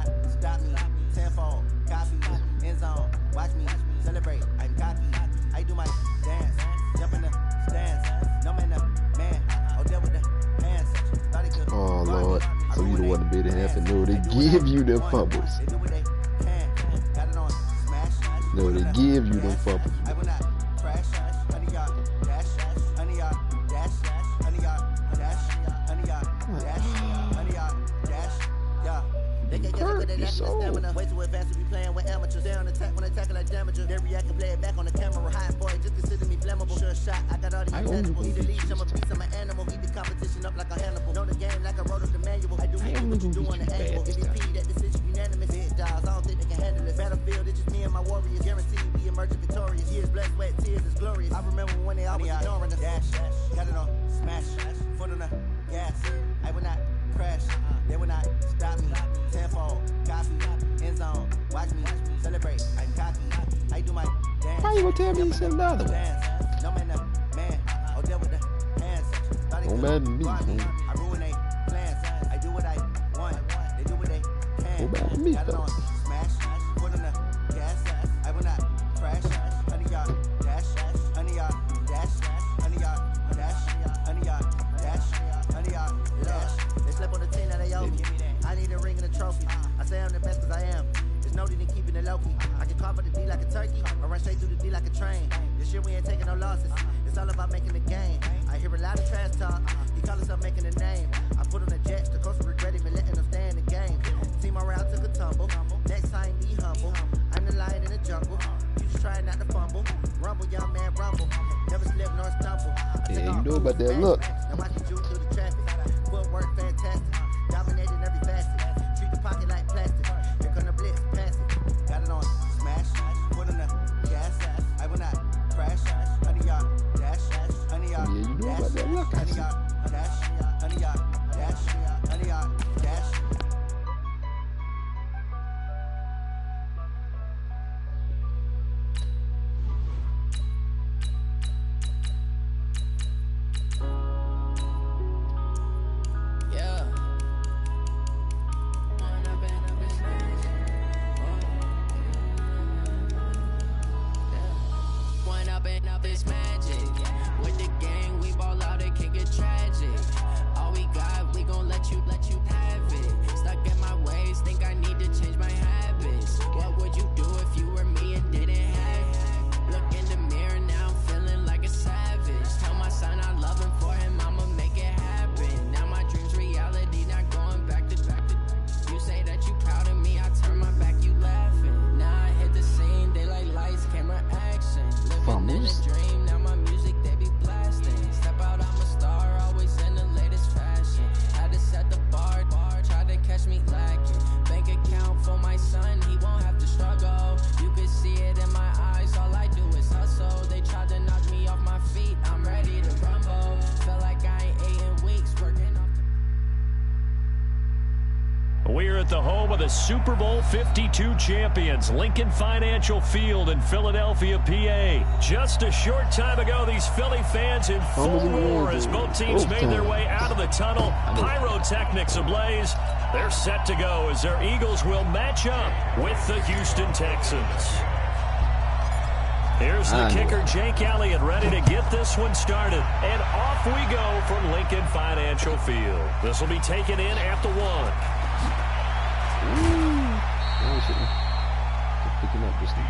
not stop me. Tenfold, copy, end zone. Watch me celebrate. I'm cocky. I do my dance. Jump in the stands. No man, man. Oh, there with the hands. Oh Lord, so you don't want to be the half and no, they give you them fumbles. No, they give you them fumbles. I will not crash. 100 yard dash. 100 yard dash. 100 yard dash. 100 yard dash. 100 yard dash. Yeah. They can get it with the stamina. Way too advanced to be playing with amateurs. They on attack when they tackle like damager. They react and play it back on the camera. Hot boy, just consider me flammable. Sure shot, I got all the intangibles. Need to leash, I'm a beast, I'm an animal. Heat the competition up like a Hannibal. Know the game like I wrote up the manual. I do what you do on the angle. MVP, that decision unanimous. Big dogs, I don't think they can handle it. Battlefield, it's just me and my warriors. Guaranteed we emerge victorious. Years, blood, sweat, tears is glorious. I remember when they always ignoring us. Dash, got it on, smash, foot on the gas. I will not crash, they will not stop me. Tenfold, copy, end zone. Watch me celebrate. I'm cocky. I do my dance. Why you gonna tell me you said another one? No man, man. Oh, there with the hands. Don't matter to me. I ruin they plans. I do what I want. They do what they can. Don't matter to me, though. Smash, foot on the gas. I will not crash. 100 yard dash. 100 yard dash. 100 yard dash. 100 yard dash. 100 yard dash. They slept on the team that they owe me. I need a ring and a trophy. I say I'm the best cause I am. There's no need in keeping it low key. I can carve for the D like a turkey, or run straight through the D like a train. This year we ain't taking no losses. It's all about making the game. I hear a lot of trash talk. He call himself making a name. I put on the jets. The coach regret even letting them stay in the game. Team around took a tumble. Next time be humble. I'm the lion in the jungle. You just trying not to fumble. Rumble, young man, rumble. Never slip nor stumble. Yeah, you know about that look. Now watch you juke through the traffic. Footwork fantastic. Dominating every facet. Treat the pocket like plastic. Here come the blitz, pass it. Got it on, smash. Foot on the gas. I will not crash. 100 yard dash. 100 yard Yeah, you know about that look. 100 yard dash. 100 yard dash. 100 yard dash. We're at the home of the Super Bowl 52 champions, Lincoln Financial Field in Philadelphia, PA. Just a short time ago, these Philly fans in full roar as both teams made their way out of the tunnel. Pyrotechnics ablaze. They're set to go as their Eagles will match up with the Houston Texans. Here's the kicker, Jake Elliott, ready to get this one started. And off we go from Lincoln Financial Field. This will be taken in at the 1. Picking up this thing.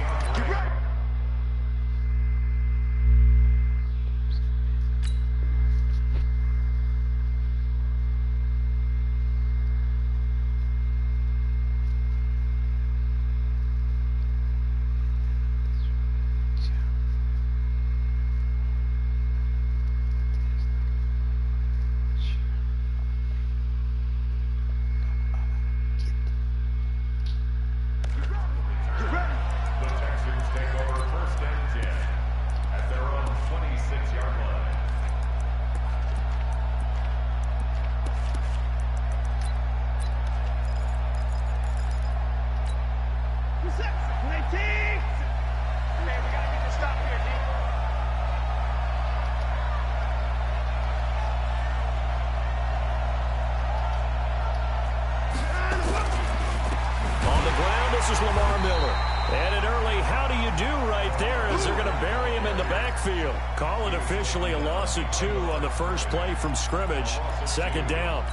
this is Lamar Miller. And an early how do you do right there as they're going to bury him in the backfield. Call it officially a loss of 2 on the first play from scrimmage. Second down.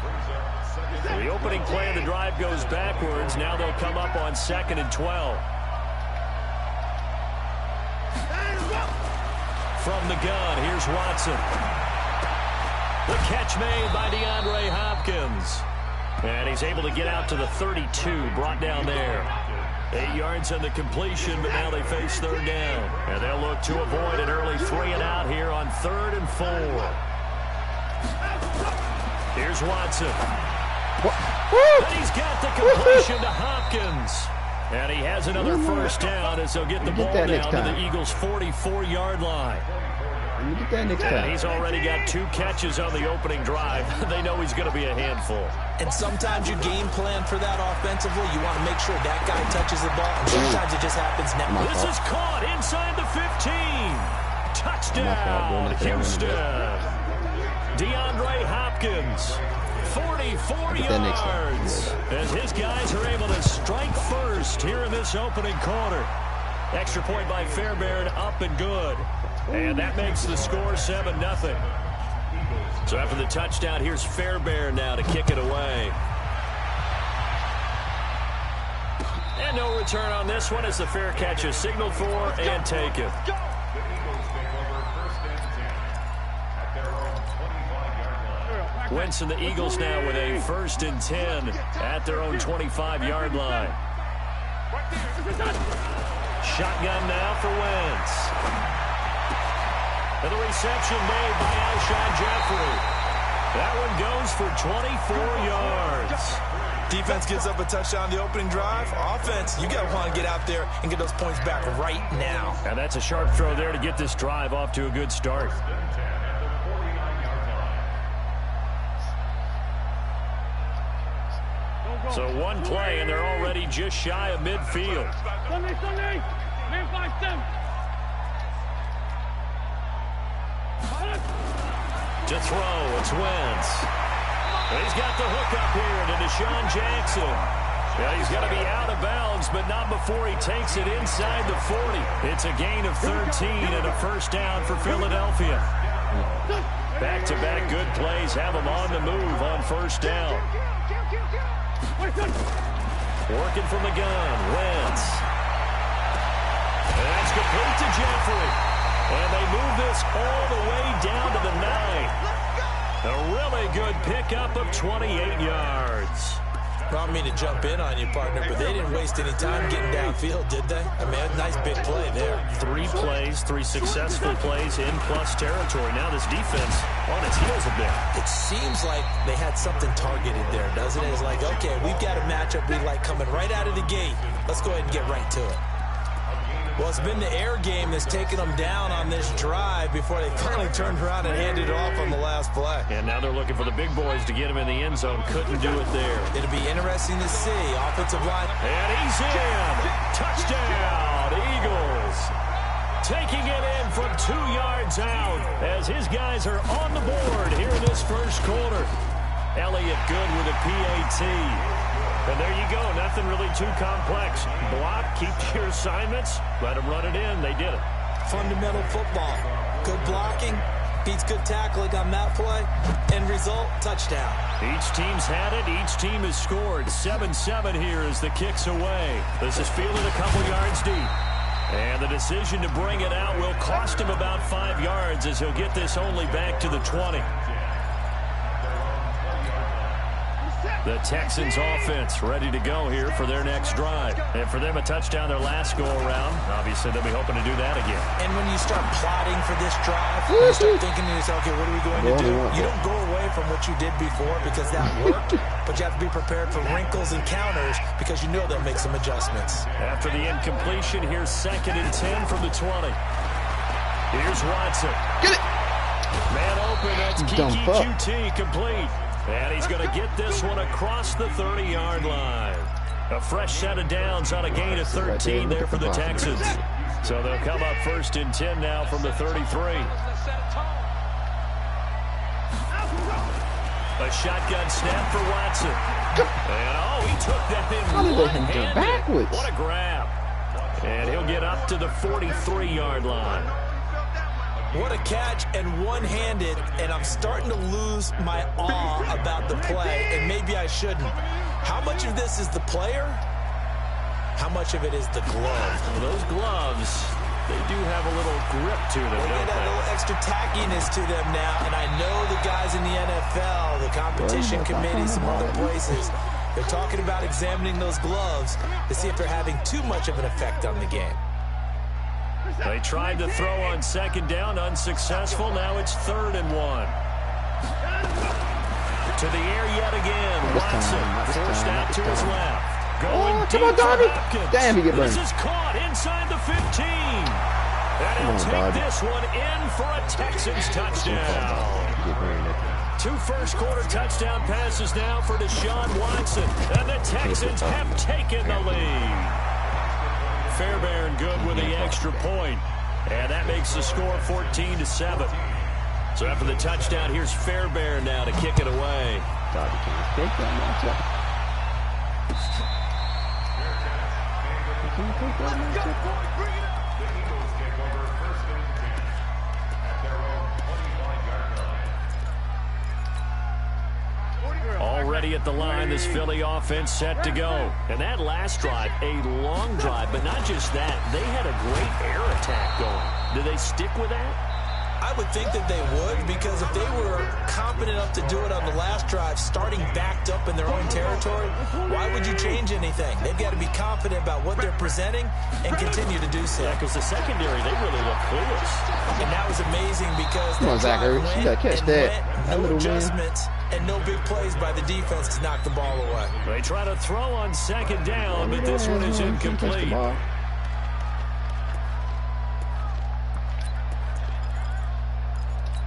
The opening play of the drive goes backwards. Now they'll come up on 2nd and 12. From the gun, here's Watson. The catch made by DeAndre Hopkins. And he's able to get out to the 32, brought down there. 8 yards on the completion, but now they face 3rd down. And they'll look to avoid an early 3 and out here on 3rd and 4. Here's Watson. And he's got the completion to Hopkins. And he has another first down as they'll get the ball down to the Eagles' 44-yard line. And he's already got 2 catches on the opening drive. They know he's going to be a handful. And sometimes you game plan for that offensively. You want to make sure that guy touches the ball. And sometimes it just happens now. This is caught inside the 15. Touchdown, Houston. DeAndre Hopkins, 44 yards. As his guys are able to strike first here in this opening quarter. Extra point by Fairbairn, up and good. And that makes the score 7-0. So after the touchdown, here's Fairbairn now to kick it away. And no return on this one as the fair catch is signaled for and taken. Wentz and the Eagles now with a 1st and 10 at their own 25-yard line. Shotgun now for Wentz. And the reception made by Alshon Jeffrey. That one goes for 24 yards. Defense gives up a touchdown the opening drive. Offense, you got to want to get out there and get those points back right now. And that's a sharp throw there to get this drive off to a good start. So 1 play, and they're already just shy of midfield. To throw, it's Wentz. And he's got the hook up here to Deshaun Jackson. Yeah, he's going to be out of bounds, but not before he takes it inside the 40. It's a gain of 13 and a first down for Philadelphia. Back-to-back good plays have him on the move on first down. Working from the gun, Wentz. And that's complete to Jeffrey. And they move this all the way down to the 9. A really good pickup of 28 yards. I don't mean to jump in on you, partner, but they didn't waste any time getting downfield, did they? I mean, a nice big play there. 3 plays, 3 successful plays in plus territory. Now this defense on its heels a bit. It seems like they had something targeted there, doesn't it? It's like, okay, we've got a matchup we like coming right out of the gate. Let's go ahead and get right to it. Well, it's been the air game that's taken them down on this drive before they finally turned around and handed it off on the last play. And now they're looking for the big boys to get him in the end zone. Couldn't do it there. It'll be interesting to see. Offensive line. And he's in. Touchdown, Eagles. Taking it in from 2 yards out as his guys are on the board here in this first quarter. Elliott good with a PAT. And there you go. Nothing really too complex. Block, keep your assignments, let them run it in. They did it. Fundamental football. Good blocking, beats good tackling on that play. End result, touchdown. Each team's had it. Each team has scored. 7-7 here as the kick's away. This is fielded a couple yards deep. And the decision to bring it out will cost him about 5 yards as he'll get this only back to the 20. The Texans offense ready to go here for their next drive. And for them, a touchdown their last go-around. Obviously, they'll be hoping to do that again. And when you start plotting for this drive, you start thinking to yourself, okay, what are we going to do? You don't go away from what you did before because that worked, but you have to be prepared for wrinkles and counters because you know they'll make some adjustments. After the incompletion, here's 2nd and 10 from the 20. Here's Watson. Get it! Man open, that's Kiki QT complete. And he's going to get this one across the 30-yard line. A fresh set of downs on a gain of 13 there for the Texans. So they'll come up 1st and 10 now from the 33. A shotgun snap for Watson. And, he took that in How did they hit him one-handed. backwards? What a grab. And he'll get up to the 43-yard line. What a catch, and one-handed, and I'm starting to lose my awe about the play, and maybe I shouldn't. How much of this is the player? How much of it is the glove? Well, those gloves, they do have a little grip to them, They don't get a they? little extra tackiness to them now, and I know the guys in the NFL, the competition committee, some other places, they're talking about examining those gloves to see if they're having too much of an effect on the game. They tried to throw on second down, unsuccessful. Now it's 3rd and 1. To the air yet again. Watson forced out to his left. Going deep come on, Darby. for Hopkins. Damn, he get burned. This is caught inside the 15. And he'll take Darby. this one in for a Texans touchdown. Two first-quarter touchdown passes now for Deshaun Watson. And the Texans have taken the lead. Fairbairn good with the extra point. And that makes the score 14-7. So after the touchdown, here's Fairbairn now to kick it away. Darby can't take that matchup. Can't take that matchup. Already at the line, this Philly offense set to go. And that last drive, a long drive, but not just that. They had a great air attack going. Do they stick with that? I would think that they would, because if they were confident enough to do it on the last drive, starting backed up in their own territory, why would you change anything? They've got to be confident about what they're presenting and continue to do so. Yeah, because the secondary, they really look clueless. And that was amazing because Come on, Zach Ertz. You gotta catch that. That no little man. adjustments and no big plays by the defense to knock the ball away. They try to throw on second down, but this one is incomplete.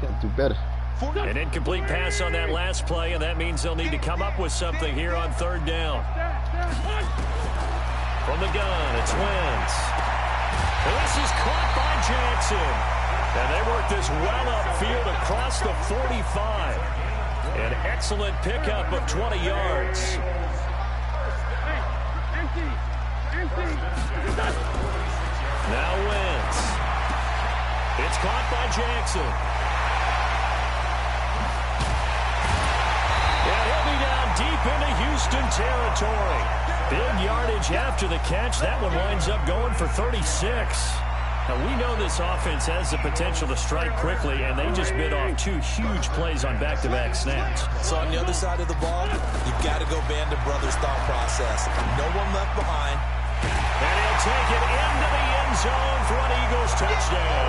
Gotta do better. An incomplete pass on that last play, and that means they'll need to come up with something here on 3rd down. From the gun, it's Wentz. And this is caught by Jackson. And they work this well upfield across the 45. An excellent pickup of 20 yards. Now Wentz. It's caught by Jackson. And he'll be down deep into Houston territory. Big yardage after the catch. That one winds up going for 36. Now, we know this offense has the potential to strike quickly, and they just bit off 2 huge plays on back-to-back snaps. So on the other side of the ball, you've got to go Band of Brothers thought process. No one left behind. And he'll take it into the end zone for an Eagles touchdown.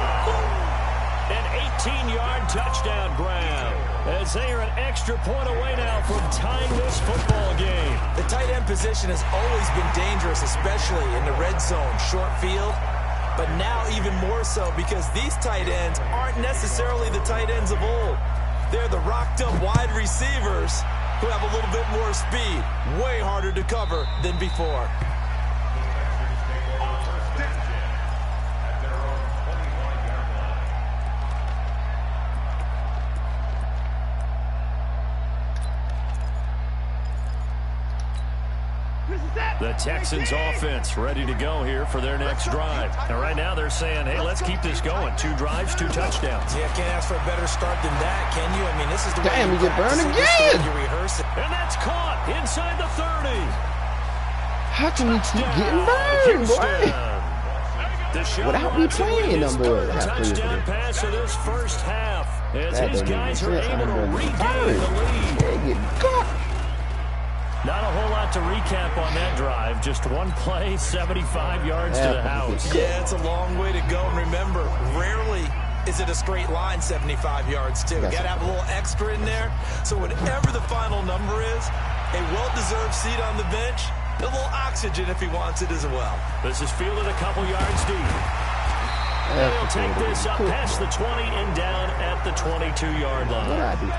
An 18-yard touchdown grab, as they are an extra point away now from tying this football game. The tight end position has always been dangerous, especially in the red zone, short field. But now even more so, because these tight ends aren't necessarily the tight ends of old. They're the rocked-up wide receivers who have a little bit more speed. Way harder to cover than before. The Texans offense ready to go here for their next drive. And right now they're saying, hey, let's keep this going. 2 drives, 2 touchdowns. Yeah, can't ask for a better start than that, can you? I mean, this is the way Damn, you you get burned practice it, this is the way again. you rehearse it. And that's caught inside the 30. How can we keep getting burned, boy? Without me playing them, boy. Touchdown pass of this first half, as That his doesn't guys make are sense. able to I'm regain burned. the lead. They getting caught. Not a whole lot to recap on that drive. Just one play, 75 yards to the house. Yeah, it's a long way to go. And remember, rarely is it a straight line 75 yards, too. Got to have a little extra in there. So whatever the final number is, a well-deserved seat on the bench, a little oxygen if he wants it as well. This is fielded a couple yards deep. And he'll take this up past the 20 and down at the 22-yard line. What I do?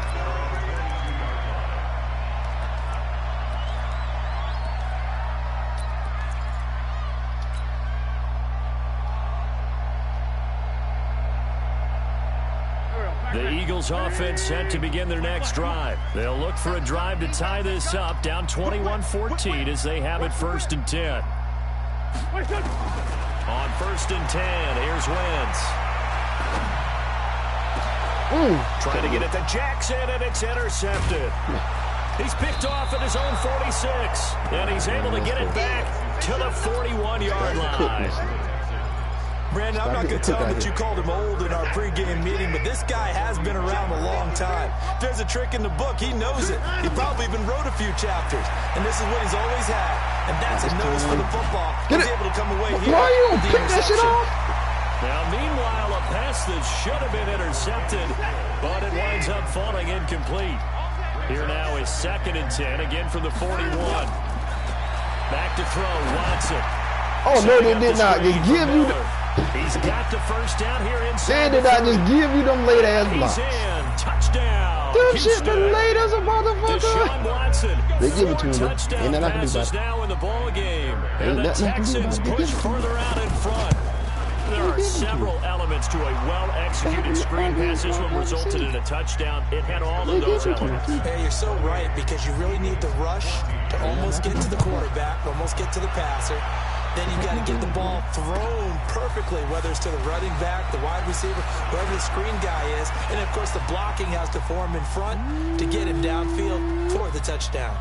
The Eagles Eagles offense set to begin their next drive. They'll look for a drive to tie this up, down 21-14 as they have it 1st and 10. On 1st and 10, here's Wentz. Trying to get it to Jackson, and it's intercepted. He's picked off at his own 46, and he's able to get it back to the 41-yard line. Brandon, I'm not going to tell him that you called him old in our pregame meeting, but this guy has been around a long time. If there's a trick in the book, he knows it. He probably even wrote a few chapters, and this is what he's always had, and that's a nose for the football. He's able to come away here. Why are you going to pick that shit off? Now, meanwhile, a pass that should have been intercepted, but it winds up falling incomplete. Here now is 2nd and 10, again from the 41. Back to throw, Watson. Oh, no, they did not just give you the... He's got the first down here inside. They did not just give you them late-ass blocks. He's in. Touchdown. Them shit been late as a motherfucker. Deshaun Watson. They give it to him. Touchdown Ain't nothing I can do passes about it. now in the ball game. And the nothing I can do Texans about it. push further out in front. There are several elements to a well-executed screen pass. This one resulted in a touchdown. It had all of those elements. Hey, you're so right, because you really need the rush to almost get to the quarterback, almost get to the passer. Then you've got to get the ball thrown perfectly, whether it's to the running back, the wide receiver, whoever the screen guy is. And, of course, the blocking has to form in front to get him downfield for the touchdown.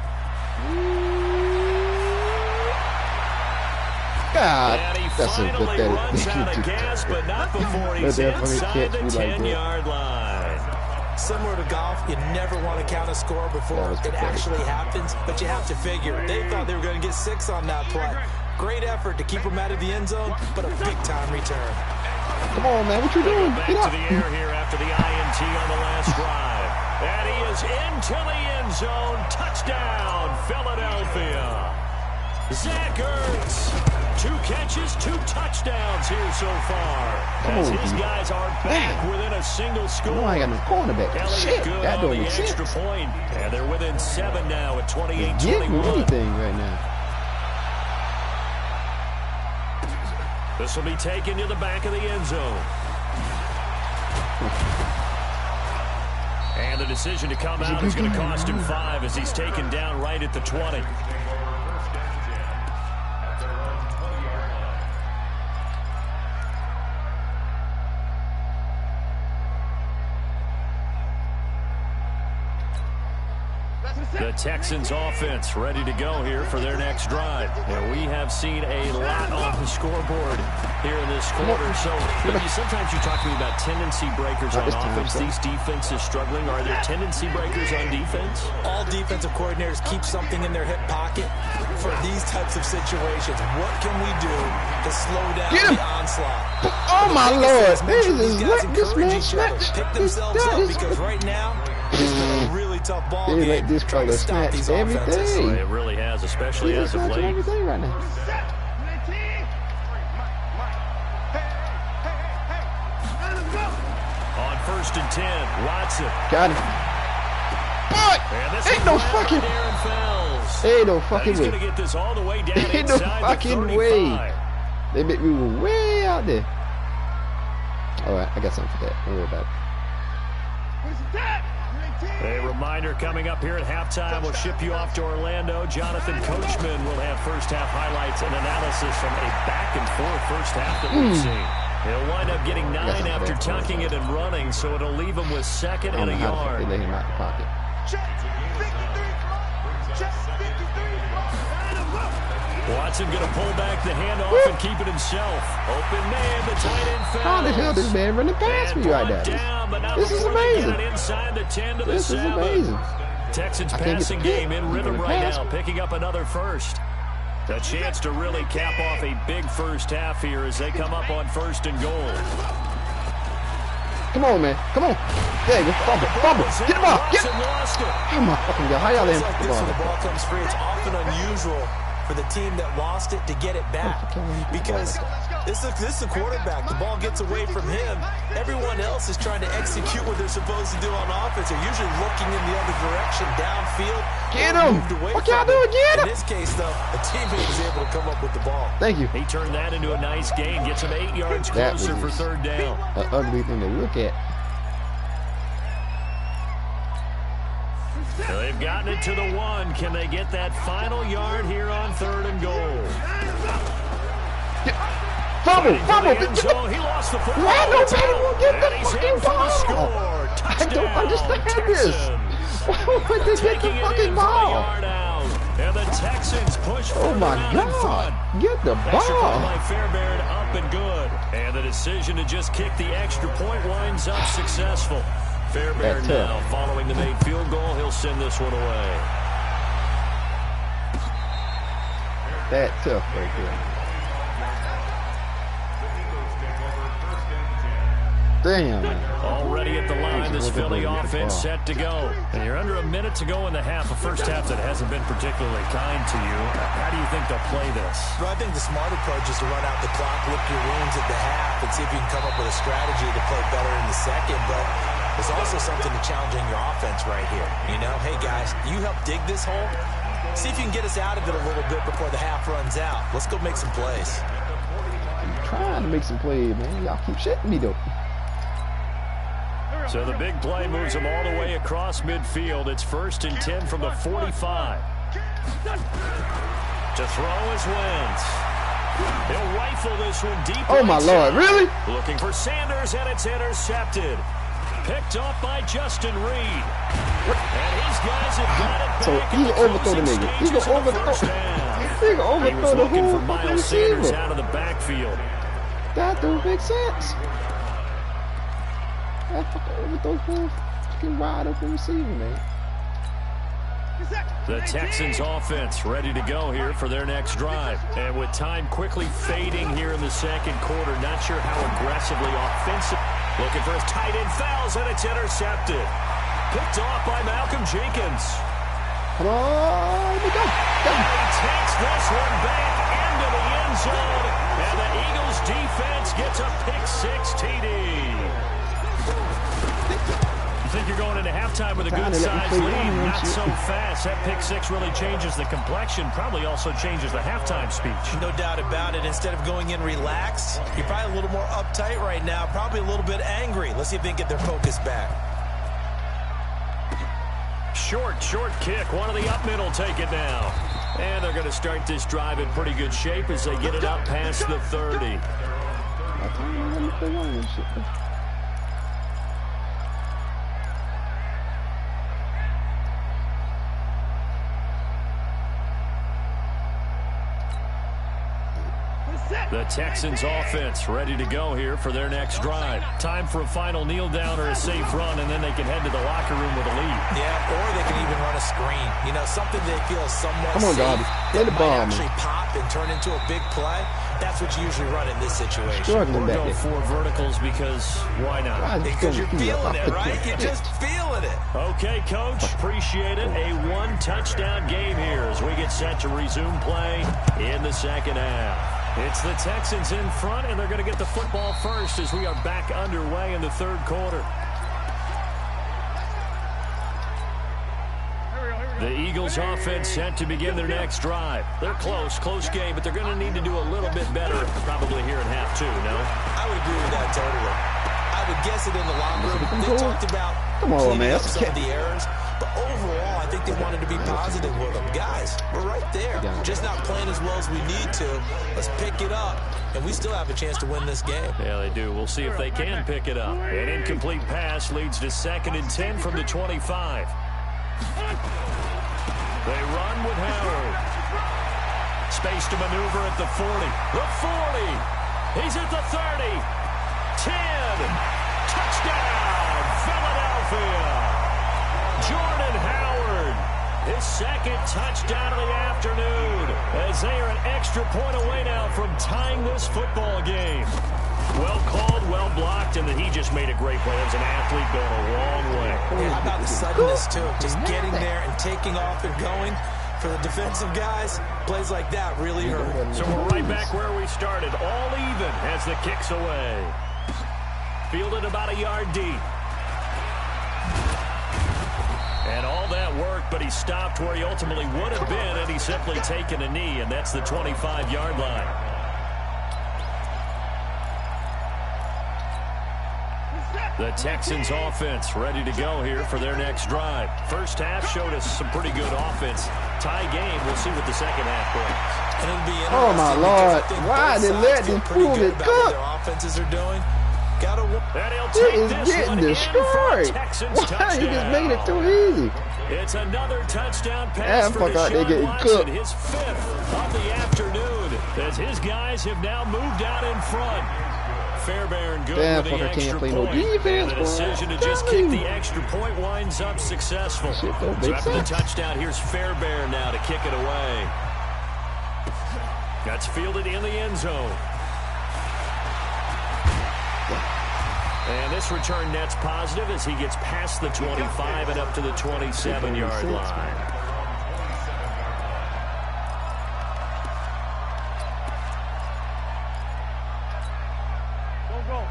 God, And he that's a finally pathetic. runs out of gas, but not before he's inside the 10-yard line. Similar to golf, you never want to count a score before it actually happens, but you have to figure. They thought they were going to get 6 on that play. Great effort to keep them out of the end zone, but a big-time return. Come on, man. What you doing? Back Get to up. the air here after the INT on the last drive. And he is into the end zone. Touchdown, Philadelphia. Zach Ertz. 2 catches, 2 touchdowns here so far. As his guys are back within a single score. No, I got no cornerback. Elliott Shit, good that on don't the make extra sense. point. And they're within 7 now at 28-21. Give me anything right now. This will be taken to the back of the end zone. And the decision to come out is going to cost him 5 as he's taken down right at the 20. The Texans offense ready to go here for their next drive. And we have seen a lot off the scoreboard here in this quarter. So sometimes you talk to me about tendency breakers on offense. These defenses struggling. Are there tendency breakers on defense? All defensive coordinators keep something in their hip pocket for these types of situations. What can we do to slow down the onslaught? Oh, my Lord. These guys This encourage man each other. Pick themselves up, because right now, it's been a really tough ball They game. like this trying color to stop these snatch offenses. everything. It really has, especially as of late. Everything right now. On 1st and 10, Watson. Got it. What? Ain't no fucking. Ain't no fucking He's way. going to get this all the way down Ain't no inside fucking the 35. way. They make me way out there. All right, I got something for that. Don't worry about it. A reminder coming up here at halftime. We'll ship you off to Orlando. Jonathan Coachman will have first-half highlights and analysis from a back-and-forth first half that we've seen. He'll wind up getting 9 after tucking it and running, so it'll leave him with 2nd and a yard. They let him out the pocket. Watson going to pull back the handoff and keep it himself. Open man, the tight end fell. How the hell this man running past me right now? This is amazing. Inside the 10 to the This is 7. amazing. Texans I can't passing get the game in hit. rhythm Gonna right pass. now, picking up another first. A chance to really cap off a big first half here as they come up on 1st and goal. Come on, man. Come on. There you go. Fumble. Fumble. Get him off. Get him. Lost it. Oh, my fucking God. How y'all let him? Like this, when the ball comes free, it's often unusual for the team that lost it to get it back, because this is the quarterback. The ball gets away from him. Everyone else is trying to execute what they're supposed to do on offense. They're usually looking in the other direction, downfield. Get him. What y'all doing? Get him. In this case, though, a teammate was able to come up with the ball. Thank you. He turned that into a nice gain, gets him 8 yards That closer for was 3rd down. an ugly thing to look at. They've gotten it to the 1. Can they get that final yard here on 3rd and goal? Fumble! He lost the football. Why nobody will get the And he's fucking in for the ball? score. I Touchdown, don't understand this. Texans. Why would they get the Taking it fucking in for the ball? yard out. And the Texans push Oh my further out in front. God! Get the Extra point ball! by Fairbairn, up and good. And the decision to just kick the extra point winds up successful. Fairbairn now following the made field goal. He'll send this one away. That tough right there. Damn. Already at the line, this Philly offense set to go. And you're under a minute to go in the half, a first half that hasn't been particularly kind to you. How do you think they'll play this? Well, I think the smart approach is to run out the clock, lick your wounds at the half, and see if you can come up with a strategy to play better in the second. But there's also something to challenging your offense right here. You know, hey, guys, you help dig this hole. See if you can get us out of it a little bit before the half runs out. Let's go make some plays. I'm trying to make some plays, man. Y'all keep shitting me, though. So the big play moves them all the way across midfield. It's 1st and 10 from the 45. To throw is Wentz. He'll rifle this one deep. Oh, my Lord. Really? Looking for Sanders, and it's intercepted. Picked off by Justin Reed. And his guys have got it back. So he's going to overthrow the nigga. He's going to overthrow. He's going to overthrow the whole for Miles Sanders receiver. out of the backfield. That don't make sense. That fucking overthrow the fucking wide open receiver, man. The Texans offense ready to go here for their next drive. And with time quickly fading here in the second quarter, not sure how aggressively offensive. Looking for his tight end, fouls, and it's intercepted. Picked off by Malcolm Jenkins. Come on, let me go. He takes this one back into the end zone. And the Eagles defense gets a pick-6 TD. You think you're going into halftime with a good-sized lead? Not so fast. That pick-6 really changes the complexion, probably also changes the halftime speech. No doubt about it. Instead of going in relaxed, you're probably a little more uptight right now, probably a little bit angry. Let's see if they can get their focus back. Short kick. One of the up middle take it now. And they're going to start this drive in pretty good shape as they get it up past the 30. The Texans offense ready to go here for their next drive. Time for a final kneel down or a safe run, and then they can head to the locker room with a lead. Yeah, or they can even run a screen. You know, something they feel somewhat Come on, safe. Play the ball, might actually pop and turn into a big play. That's what you usually run in this situation. Or go 4 verticals because why not? Because you're feeling it, right? You're just feeling it. Okay, Coach. Appreciate it. A 1-touchdown game here as we get set to resume play in the second half. It's the Texans in front, and they're going to get the football first as we are back underway in the third quarter. The Eagles offense set to begin their next drive. They're close game, but they're going to need to do a little bit better probably here in half 2, no? I would agree with that totally. I would guess it in the locker room. They talked about cleaning up some of the errors, but overall, I think they wanted to be positive with them. Guys, we're right there. Just not playing as well as we need to. Let's pick it up, and we still have a chance to win this game. Yeah, they do. We'll see if they can pick it up. An incomplete pass leads to 2nd and 10 from the 25. They run with Howard. Space to maneuver at the 40. The 40. He's at the 30. 10. Touchdown, Philadelphia. Jordan Howard. His 2nd touchdown of the afternoon. As they are an extra point away now from tying this football game. Well called, well blocked, and then he just made a great play. As an athlete going a long way. Yeah, how about the suddenness, too? Just getting there and taking off and going. For the defensive guys, plays like that really hurt. So we're right back where we started. All even as the kick's away. Fielded about a yard deep. And all that worked, but he stopped where he ultimately would have been had he simply taken a knee, and that's the 25-yard line. The Texans offense ready to go here for their next drive. First half showed us some pretty good offense. Tie game. We'll see what the second half brings. And it'll be oh my Lord! Why they let this fool get cooked? Their offenses are doing. He is getting destroyed. Why he just made it too easy? It's another touchdown pass for Deshaun Watson, his 5th of the afternoon, as his guys have now moved out in front. Fairbairn good with the extra point. And the decision to just kick the extra point winds up successful. So after the touchdown, here's Fairbairn now to kick it away. That's fielded in the end zone. And this return net's positive as he gets past the 25 and up to the 27-yard line.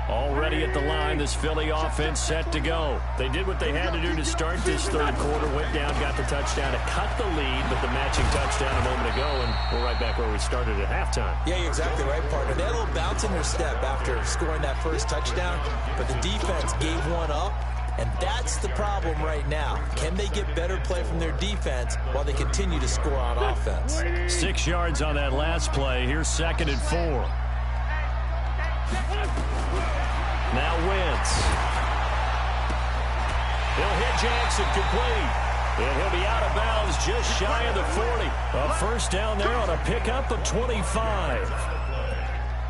Already at the line, this Philly offense set to go. They did what they had to do to start this third quarter, went down, got the touchdown to cut the lead, but the matching touchdown a moment ago, and we're right back where we started at halftime. Yeah, you're exactly right, partner. They had a little bounce in their step after scoring that first touchdown, but the defense gave one up, and that's the problem right now. Can they get better play from their defense while they continue to score on offense? 6 yards on that last play. Here's 2nd and 4. Now Wentz. He'll hit Jackson complete. And he'll be out of bounds just shy of the 40. A first down there on a pickup of 25.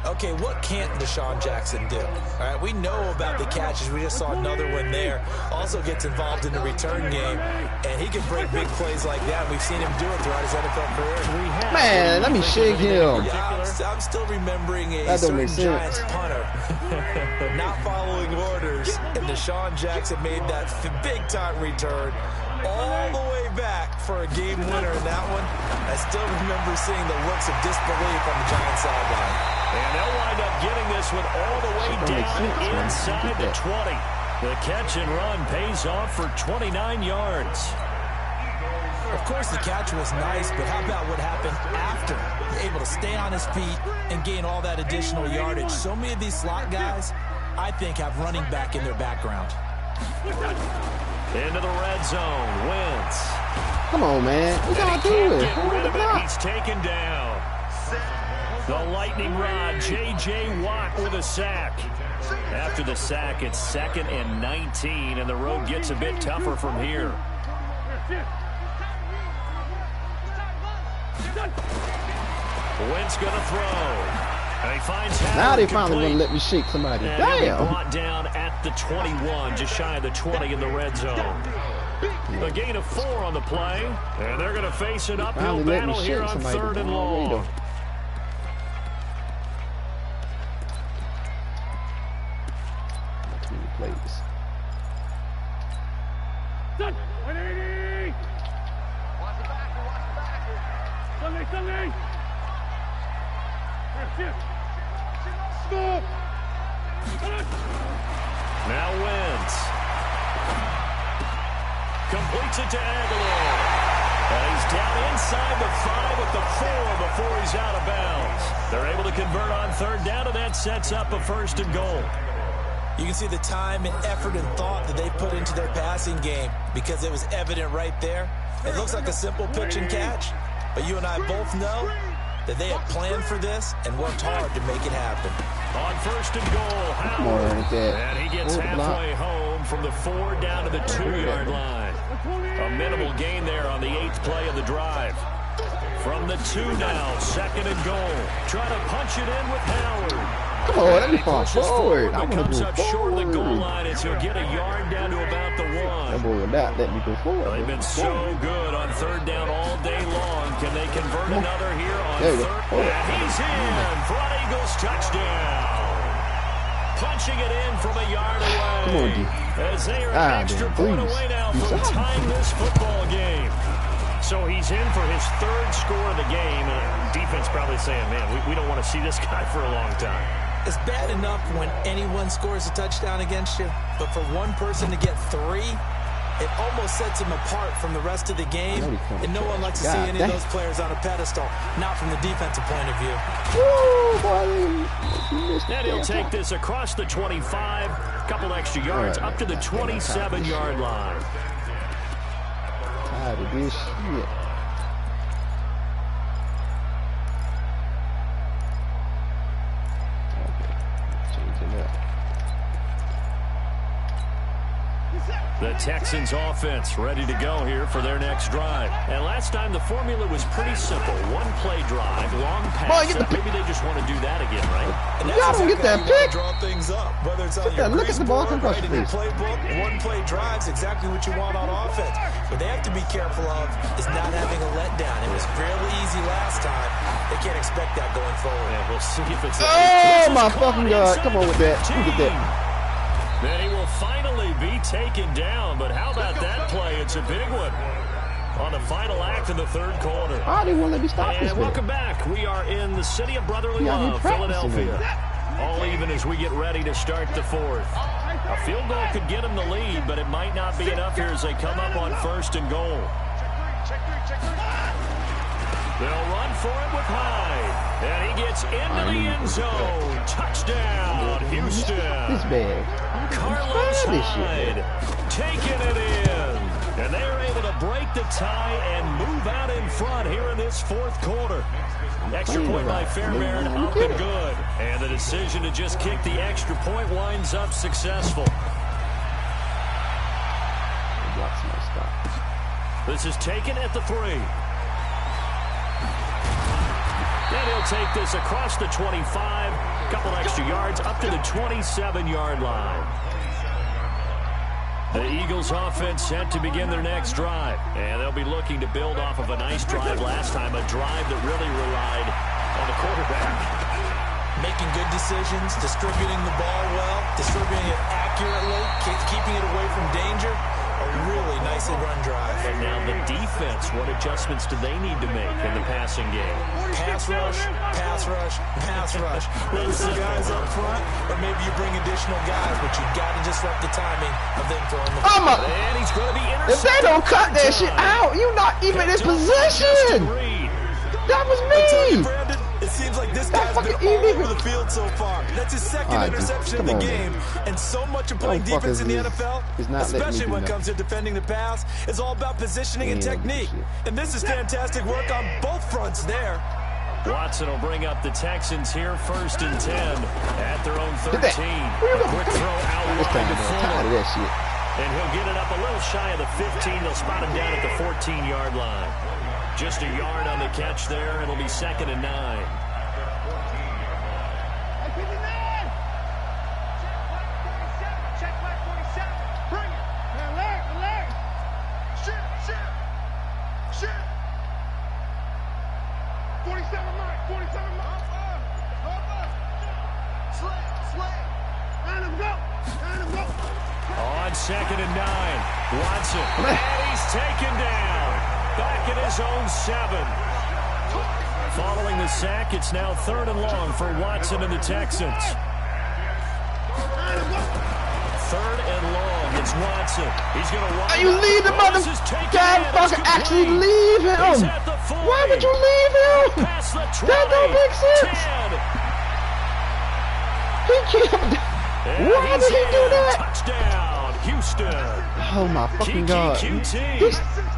Okay, what can't Deshaun Jackson do? All right, we know about the catches. We just saw another one there. Also gets involved in the return game, and he can break big plays like that. We've seen him do it throughout his NFL career. Man, let me shake him. Yeah, I'm still remembering a certain Giants punter not following orders, and Deshaun Jackson made that big-time return all the way back for a game winner in that one. I still remember seeing the looks of disbelief on the Giants sideline. And they'll wind up getting this one all the way down inside the 20. The catch and run pays off for 29 yards. Of course, the catch was nice, but how about what happened after? Able to stay on his feet and gain all that additional yardage. So many of these slot guys, I think, have running back in their background. Into the red zone. Wentz. Come on, man. We gotta do it. Rid of it. He's taken down. The lightning rod, J.J. Watt with a sack. After the sack, it's 2nd and 19, and the road gets a bit tougher from here. Wentz going to throw. And he finds Howard. Now they finally going to let me shake somebody. And damn. Brought down at the 21, just shy of the 20 in the red zone. A gain of 4 on the play, and they're going to face an uphill battle here on 3rd and long. Plays. Set. 180. Watch the backer. Sunday. Now Wentz. Completes it to Aguilar. And he's down inside the 5 at the 4 before he's out of bounds. They're able to convert on 3rd down, and that sets up a 1st and goal. You can see the time and effort and thought that they put into their passing game because it was evident right there. It looks like a simple pitch and catch, but you and I both know that they had planned for this and worked hard to make it happen. On 1st and goal, Howard. And he gets halfway home from the 4 down to the 2-yard line. A minimal gain there on the 8th play of the drive. From the 2 now, 2nd and goal. Trying to punch it in with Howard. Come on, let me fall forward. I comes up short of the goal line as he'll get a yard down to about the 1. That boy will not let me go forward. They've been so good on 3rd down all day long. Can they convert another here on 3rd? And he's in for an Eagles touchdown. Punching it in from a yard away. Come on, D. As they are an extra point away now from tying this football game. So he's in for his 3rd score of the game. Defense probably saying, man, we don't want to see this guy for a long time. It's bad enough when anyone scores a touchdown against you, but for one person to get 3, it almost sets him apart from the rest of the game, and no one likes to see any of those players on a pedestal, not from the defensive point of view. And he'll take this across the 25, a couple extra yards, up to the 27-yard line. Tired of this shit. The Texans offense ready to go here for their next drive. And last time the formula was pretty simple. One-play drive, long pass. Maybe they just want to do that again, right? Y'all don't get that pick. Draw things up. Whether it's on your look at the ball come across right your in your face. playbook, one-play drives exactly what you want on offense. What they have to be careful of is not having a letdown. It was fairly easy last time. They can't expect that going forward. Yeah, we'll see if it's... Oh, my fucking God. Come on with that. Look at that. Then he will finally be taken down, but how about that play? It's a big one on the final act of the third quarter. Oh, they won't let me stop this. And welcome back. We are in the city of brotherly love, Philadelphia. All even as we get ready to start the fourth. A field goal could get them the lead, but it might not be enough here as they come up on 1st and goal. They'll run for it with Hyde. And he gets into the end zone. Touchdown, Houston. This bad. Carlos Hyde taking it in. And they're able to break the tie and move out in front here in this fourth quarter. Extra point by Fairbairn, up and good. And the decision to just kick the extra point winds up successful. This is taken at the 3. Then he'll take this across the 25, couple extra yards, up to the 27-yard line. The Eagles offense set to begin their next drive, and they'll be looking to build off of a nice drive last time, a drive that really relied on the quarterback. Making good decisions, distributing the ball well, distributing it accurately, keeping it away from danger. A really nicely run drive. And now the defense, what adjustments do they need to make in the passing game? Pass rush, pass rush, pass rush. Whether some guys up front, or maybe you bring additional guys, but you got to disrupt the timing of them throwing the ball. And he's going to be intercepted. If they don't cut that shit out, you're not even in position. That was me. Brandon, it seems like this guy's been all over the field so far. That's his second interception of the game. And so much of playing defense in the NFL, especially when it comes to defending the pass, is all about positioning and technique. And this is fantastic work on both fronts there. Watson will bring up the Texans here, 1st and 10 at their own 13. A quick throw out wide to Fuller. And he'll get it up a little shy of the 15. They'll spot him down at the 14-yard line. Just a yard on the catch there. It'll be 2nd and 9. On 2nd and 9, Watson, and he's taken down. Back at his own 7. Following the sack, it's now 3rd and long for Watson and the Texans. 3rd and long, it's Watson. He's going to run. You leave the motherfucker actually leave him. Why would you leave him? That don't make sense. 10. He can't. Why did he do that? Touchdown, Houston. Oh my fucking God. QT,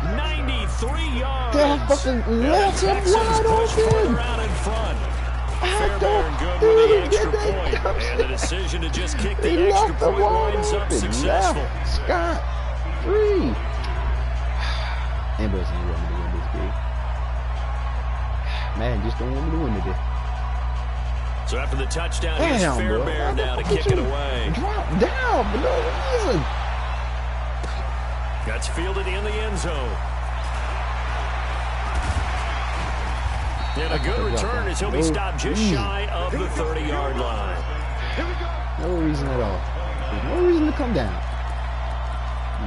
93 yards. That fucking left him wide open. Out in front. Fairbairn good with the extra point. And the decision to just kick the extra point winds up successful. Scott, free. Ambrose ain't want me to win this game. Man, just don't want me to win today. So after the touchdown, here's Fairbairn now to kick it away. Drop down for no reason. That's fielded in the end zone. And a good return as he'll be stopped just shy of the 30-yard line. No reason at all. There's no reason to come down.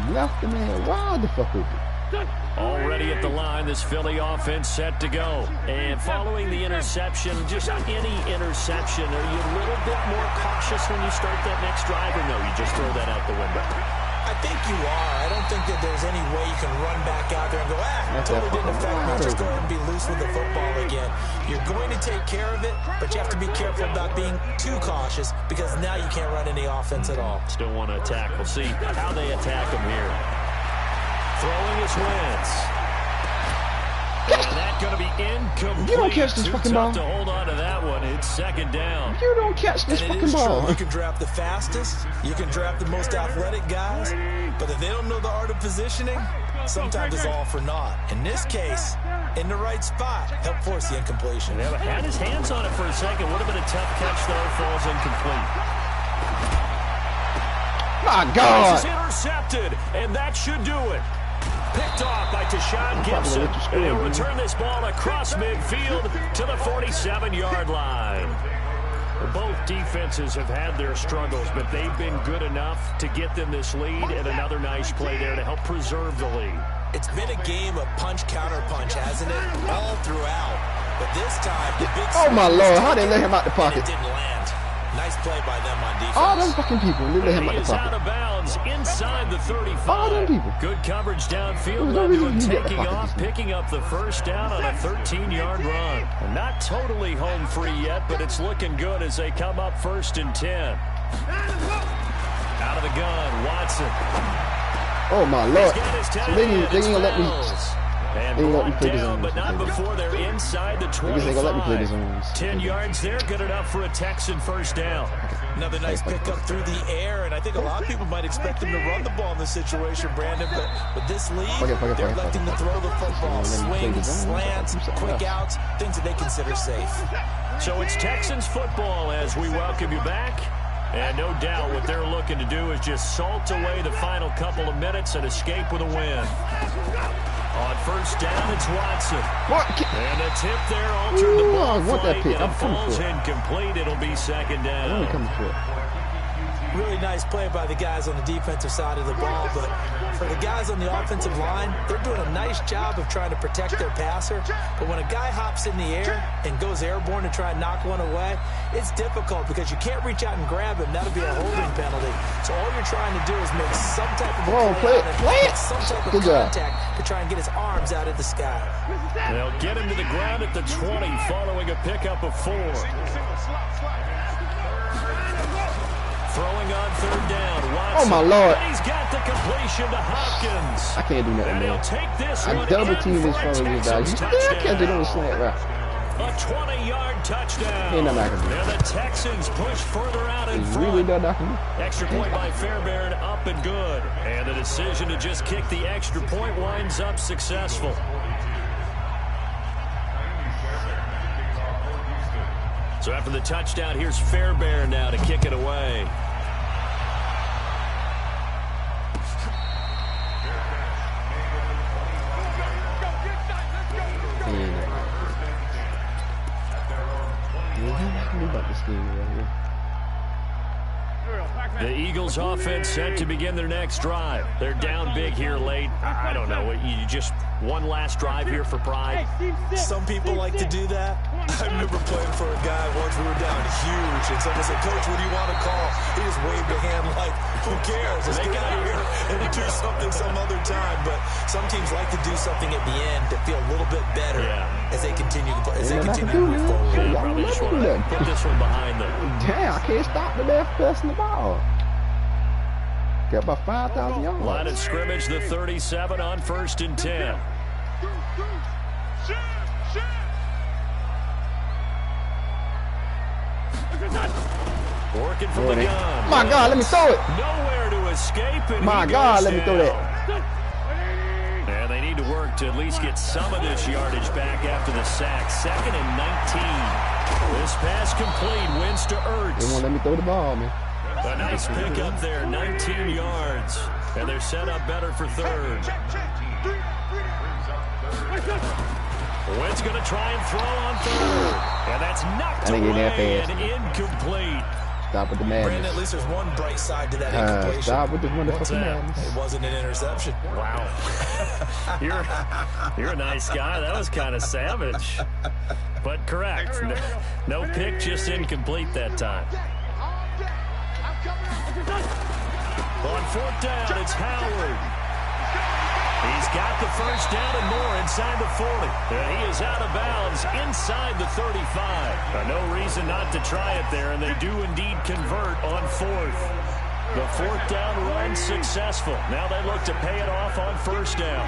You left the man wide the fuck open. Already at the line, this Philly offense set to go. And following the interception, just any interception, are you a little bit more cautious when you start that next drive, or no, you just throw that out the window? I think you are. I don't think that there's any way you can run back out there and go, totally didn't affect me. Just go ahead and be loose with the football again. You're going to take care of it, but you have to be careful about being too cautious because now you can't run any offense at all. Still want to attack. We'll see how they attack him here. Throwing his Wentz. And that's going to be incomplete. You don't catch this fucking ball. To hold on to that one. It's second down. You don't catch this fucking ball. You can draft the fastest. You can draft the most athletic guys. But if they don't know the art of positioning, sometimes it's all for naught. In this case, in the right spot, help force the incompletion. Yeah, had his hands on it for a second. Would have been a tough catch, though. Falls incomplete. My God. This is intercepted, and that should do it. Picked off by Tashawn Gibson. And he'll return this ball across midfield to the 47-yard line. Both defenses have had their struggles, but they've been good enough to get them this lead, and another nice play there to help preserve the lead. It's been a game of punch-counter-punch, hasn't it? All throughout. But this time, the big... Oh, my Lord. How they let him out the pocket? It didn't land. Nice play by them on defense. All them fucking people. They let him out the He is pocket. out of bounds inside the 35. All them people. Good coverage downfield. Led to him taking off, picking up the first down on a 13-yard run. Not totally home free yet, but it's looking good as they come up 1st and 10. Out of the gun, Watson. Oh, my Lord. So they ain't gonna let me... And brought down, but not before they're inside the 25. They gonna let me play this on. 10 yards there, good enough for a Texan first down. Another nice pickup through the air, and I think a lot of people might expect them to run the ball in this situation, Brandon, but with this lead, they're electing to throw the football. Swings, slants, quick outs, things that they consider safe. So it's Texans football as we welcome you back. And no doubt what they're looking to do is just salt away the final couple of minutes and escape with a win. On first down, it's Watson. And a tip there altered the ball flight, and it falls incomplete. It'll be second down. Really nice play by the guys on the defensive side of the ball, but for the guys on the offensive line, they're doing a nice job of trying to protect their passer. But when a guy hops in the air and goes airborne to try and knock one away, it's difficult because you can't reach out and grab him. That'll be a holding penalty. So all you're trying to do is make some type of some type of contact to try and get his arms out of the sky. They'll get him to the ground at the 20 following a pickup of 4. Throwing on third down, Watson. Oh, my Lord. And he's got the completion to Hopkins. I can't do nothing, man. Take this I double team this from you guys. You still can't do no slant route. A 20-yard touchdown. Ain't nothing I can do. And the Texans push further out in front. Really done nothing. Extra point by Fairbairn, up and good. And the decision to just kick the extra point winds up successful. So after the touchdown, here's Fairbairn now to kick it away. The Eagles offense set to begin their next drive. They're down big here late. I don't know. You just one last drive here for pride. Some people like to do that. I remember playing for a guy once. We were down huge, and someone said, "Coach, what do you want to call?" He just waved a hand like, "Who cares? Let's get out of here and do something some other time." But some teams like to do something at the end to feel a little bit better as they continue to play, move forward. Yeah, probably just want to put this one behind them. Damn, I can't stop the left passing the ball. Got about 5,000 yards. Line of scrimmage, the 37 on 1st and 10. Working from the gun. My God, let me throw it. Nowhere to escape. And my God, let me throw that. And they need to work to at least get some of this yardage back after the sack. 2nd and 19. This pass complete. Wins to Ertz. They won't let me throw the ball, man. A nice pickup there, 19 yards. And they're set up better for third. Wentz going to try and throw on third. And that's knocked away and incomplete. Stop with the madness. Brandon, at least there's one bright side to that incompletion. Stop with the wonderful madness. It wasn't an interception. Wow. You're a nice guy. That was kind of savage. But correct. No pick, just incomplete that time. On 4th down, it's Howard. He's got the first down and more inside the 40. And he is out of bounds inside the 35. No reason not to try it there, and they do indeed convert on 4th. The 4th down run successful. Now they look to pay it off on 1st down.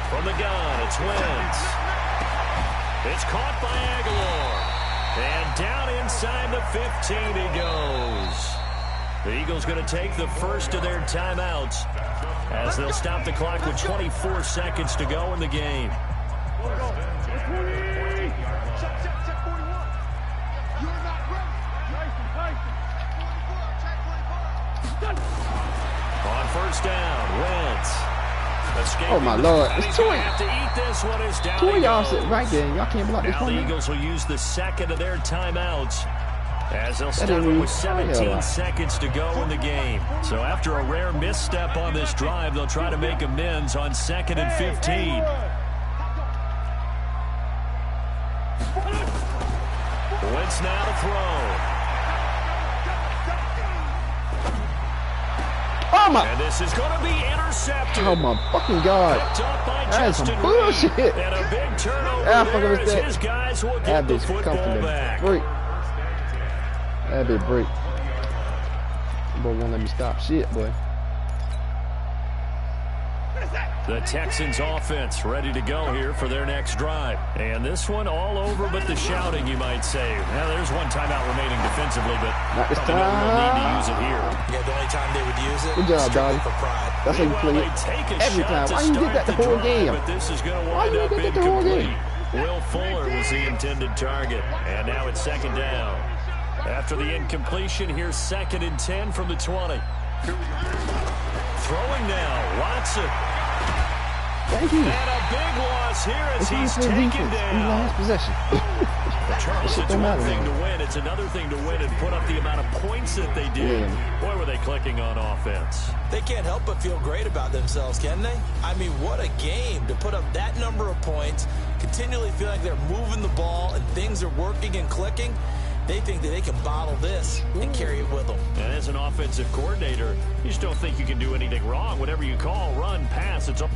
From the gun, it's Wentz. It's caught by Aguilar. And down inside the 15 he goes. The Eagles going to take the first of their timeouts as they'll stop the clock with 24 seconds to go in the game. On 1st down, Wentz. Oh my Lord! It's two of y'all sitting right there, and y'all can't block this one. Now the Eagles will use the second of their timeouts as they'll stop it with 17 seconds to go in the game. So after a rare misstep on this drive, they'll try to make amends on 2nd and 15. Wentz now to throw. Oh my! And this is going to be intercepted. Oh my fucking God! That is some bullshit. And a big turnover there as his guys will get the football back. That'd be a break. Boy won't let me stop shit, boy. The Texans offense ready to go here for their next drive. And this one all over but the shouting, you might say. Now, there's one timeout remaining defensively, but not this time. No real need to use it here. Yeah, the only time they would use it. Good job, Donnie. For pride. That's how you play it every time. Why you did that the whole game? But this is going to wind up incomplete. Will Fuller was the intended target. And now it's 2nd down. After the incompletion, here's 2nd and 10 from the 20. Throwing now, Watson. Thank you. And a big loss here as he's taken down. Last possession. Charles, it's one thing to win. It's another thing to win and put up the amount of points that they did. Yeah. Boy, were they clicking on offense. They can't help but feel great about themselves, can they? I mean, what a game to put up that number of points, continually feel like they're moving the ball and things are working and clicking. They think that they can bottle this and carry it with them. And as an offensive coordinator, you just don't think you can do anything wrong. Whatever you call, run, pass, it's all.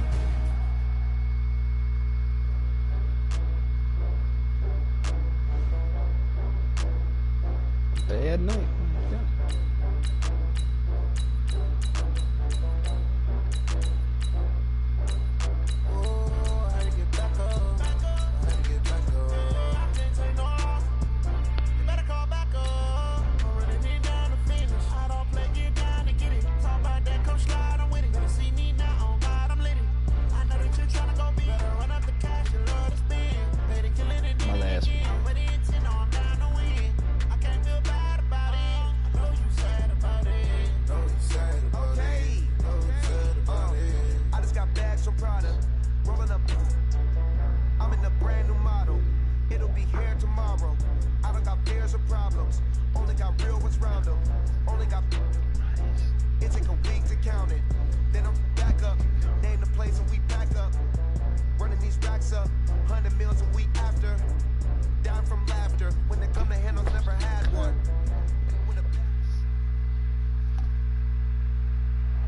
Bad night. My last one. I'm in a brand new model. It'll be here tomorrow. I don't got fears or problems. Only got real ones round them. Only got. It take a week to count it. Then I'm back up. Name the place and we pack up. Running these racks up. 100 meals a week after. Down from laughter. When they come to handles, never had one.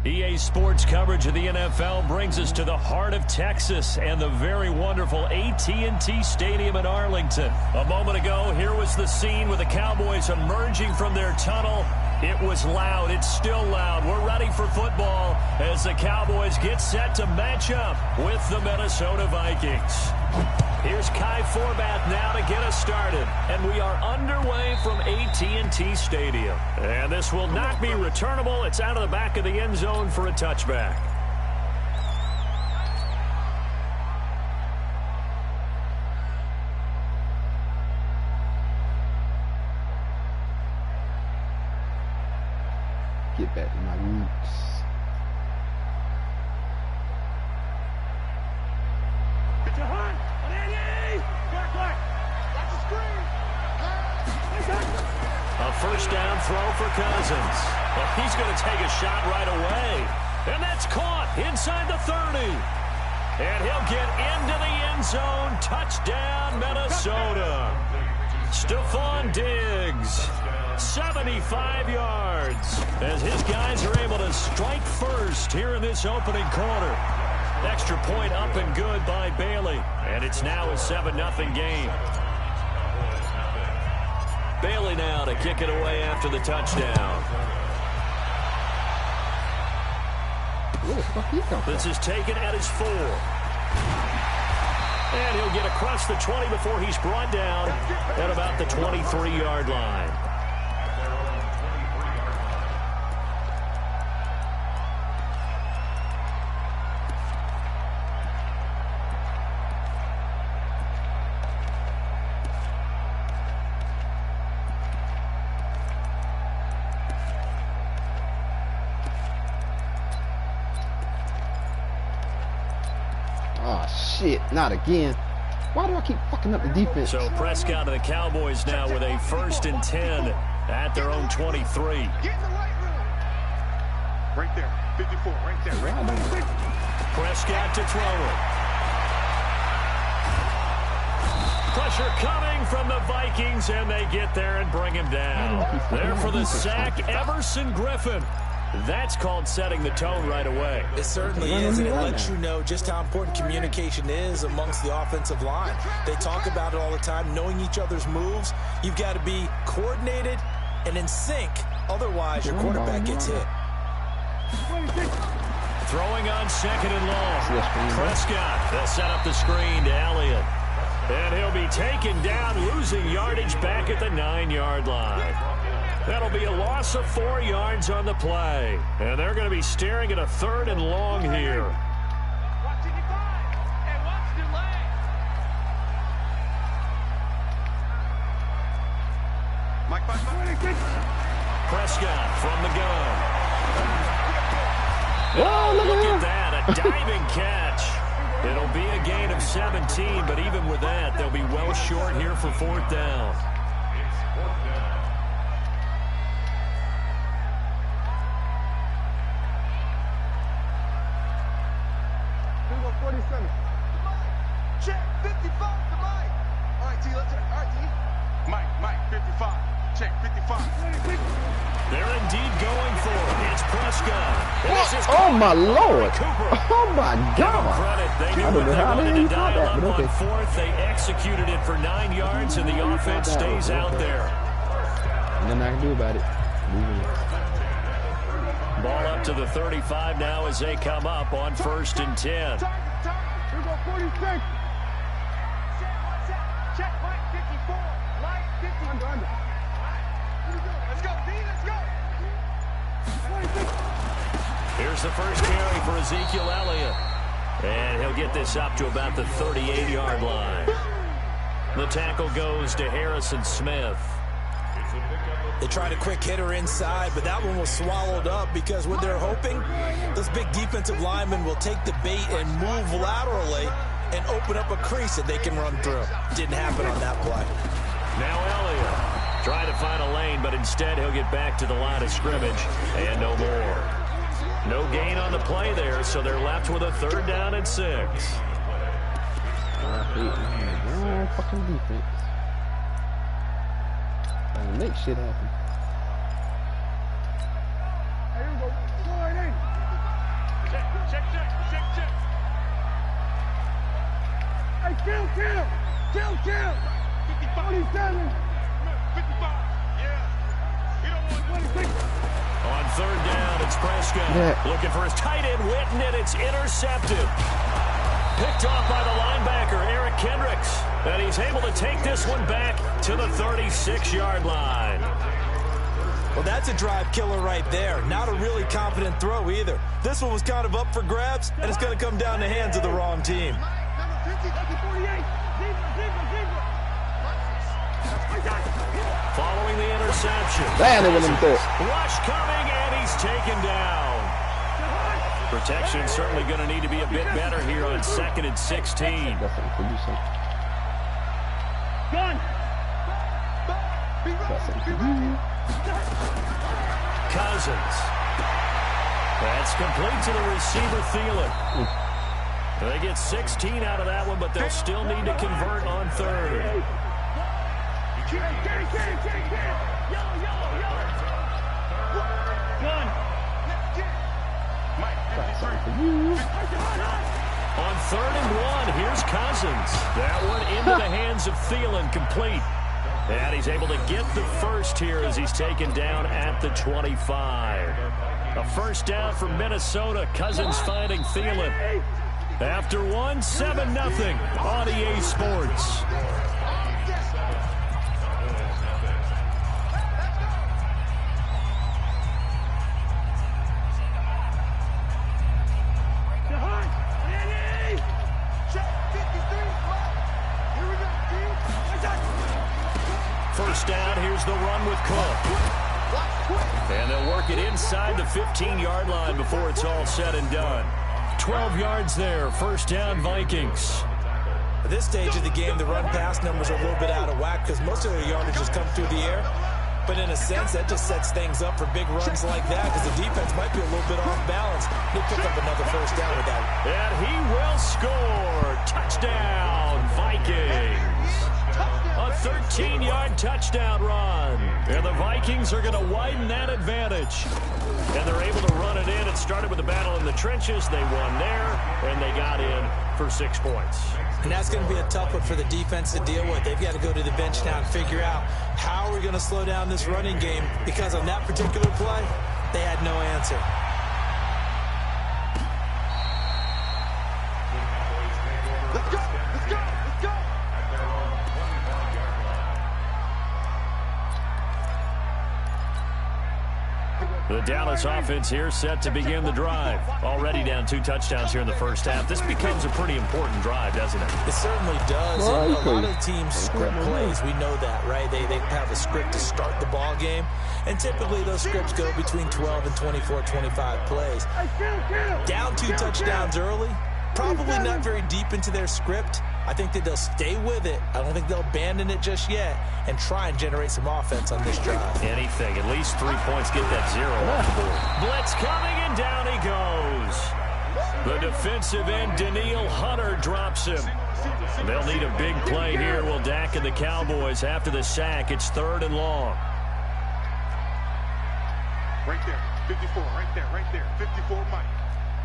EA Sports coverage of the NFL brings us to the heart of Texas and the very wonderful AT&T Stadium in Arlington. A moment ago, here was the scene with the Cowboys emerging from their tunnel. It was loud. It's still loud. We're ready for football as the Cowboys get set to match up with the Minnesota Vikings. Here's Kai Forbath now to get us started. And we are underway from AT&T Stadium. And this will not be returnable. It's out of the back of the end zone for a touchback. Get back to my roots. Get your hunt. On Andy. Back. Watch the screen. A first down throw for Cousins. Well, he's going to take a shot right away. And that's caught inside the 30. And he'll get into the end zone. Touchdown, Minnesota. Stephon Diggs, 75 yards, as his guys are able to strike first here in this opening quarter. Extra point up and good by Bailey, and it's now a 7-0 game. Bailey now to kick it away after the touchdown. This is taken at his 4. And he'll get across the 20 before he's brought down at about the 23-yard line. Shit, not again. Why do I keep fucking up the defense? So Prescott and the Cowboys now with a 1st and 10 at their own 23. Get in the right room. Right there. 54. Right there. Prescott to throw it. Pressure coming from the Vikings, and they get there and bring him down. There for the sack, Everson Griffin. That's called setting the tone right away. It certainly is, and it lets you know just how important communication is amongst the offensive line. They talk about it all the time, knowing each other's moves. You've got to be coordinated and in sync. Otherwise, your quarterback gets hit. Throwing on 2nd and long. Prescott, they'll set up the screen to Elliott. And he'll be taken down, losing yardage back at the 9-yard line. That'll be a loss of 4 yards on the play. And they're going to be staring at a 3rd and long here. Watching you five. And watch your leg. Mike. Prescott from the gun. Oh, Look at that, a diving catch. It'll be a gain of 17, but even with that, they'll be well short here for 4th down. Check 55 to Mike. All right, T, let's check. All right, T. Mike, 55. Check 55. They're indeed going for it. It's Prescott. Oh, my Lord. Oh, my Give them God. credit. They knew what they wanted to dial up on 4th. They executed it for 9 yards, and the offense stays out there. Nothing I can do about it. Ball up to the 35 now as they come up on 1st and 10. Here we go, 46. Check Mike 54. Mike 50. Under. Let's go, D, let's go. 26. Here's the first carry for Ezekiel Elliott. And he'll get this up to about the 38-yard line. The tackle goes to Harrison Smith. They tried a quick hitter inside, but that one was swallowed up because what they're hoping, those big defensive linemen will take the bait and move laterally and open up a crease that they can run through. Didn't happen on that play. Now Elliott trying to find a lane, but instead he'll get back to the line of scrimmage and no more. No gain on the play there, so they're left with a 3rd down and 6. I hate my fucking defense. Make shit happen. Here we go. Slide in. Check. Hey, kill. 57. 55. Yeah. You don't want 26. On 3rd down, it's Prescott. Looking for his tight end, Witten, and it's intercepted. Picked off by the linebacker, Eric Kendricks. And he's able to take this one back to the 36-yard line. Well, that's a drive killer right there. Not a really confident throw either. This one was kind of up for grabs, and it's going to come down the hands of the wrong team. Number 50, 48. Zebra. Following the interception. Damn, they went in the Rush coming, and he's taken down. Protection certainly going to need to be a bit better here on 2nd and 16. Gun. Cousins. That's complete to the receiver, Thielen. They get 16 out of that one, but they'll still need to convert on 3rd. On 3rd and 1, here's Cousins. That one into the hands of Thielen, complete. And he's able to get the first here as he's taken down at the 25. A first down for Minnesota. Cousins finding Thielen. After one, 7-0 on EA Sports. First down, here's the run with Cook. And they'll work it inside the 15-yard line before it's all said and done. 12 yards there, first down Vikings. At this stage of the game, the run-pass numbers are a little bit out of whack because most of their yardage has come through the air. But in a sense, that just sets things up for big runs like that because the defense might be a little bit off balance. They pick up another first down with that. And he will score. Touchdown, Vikings. A 13-yard touchdown run. And the Vikings are going to widen that advantage. And they're able to run it in. It started with a battle in the trenches. They won there, and they got in for 6 points. And that's going to be a tough one for the defense to deal with. They've got to go to the bench now and figure out how are we going to slow down this running game, because on that particular play, they had no answer. Let's go! Let's go! Let's go! The Dallas offense here set to begin the drive. Already down 2 touchdowns here in the first half. This becomes a pretty important drive, doesn't it? It certainly does. And a lot of teams script plays. We know that, right? They have a script to start the ball game. And typically those scripts go between 12 and 24, 25 plays. Down 2 touchdowns early. Probably not very deep into their script. I think that they'll stay with it. I don't think they'll abandon it just yet and try and generate some offense on this drive. Anything. At least 3 points, get that 0 off the board. Blitz coming, and down he goes. The defensive end, Danielle Hunter, drops him. They'll need a big play here. Will Dak and the Cowboys after the sack. It's 3rd and long. Right there, 54, right there, 54, Mike.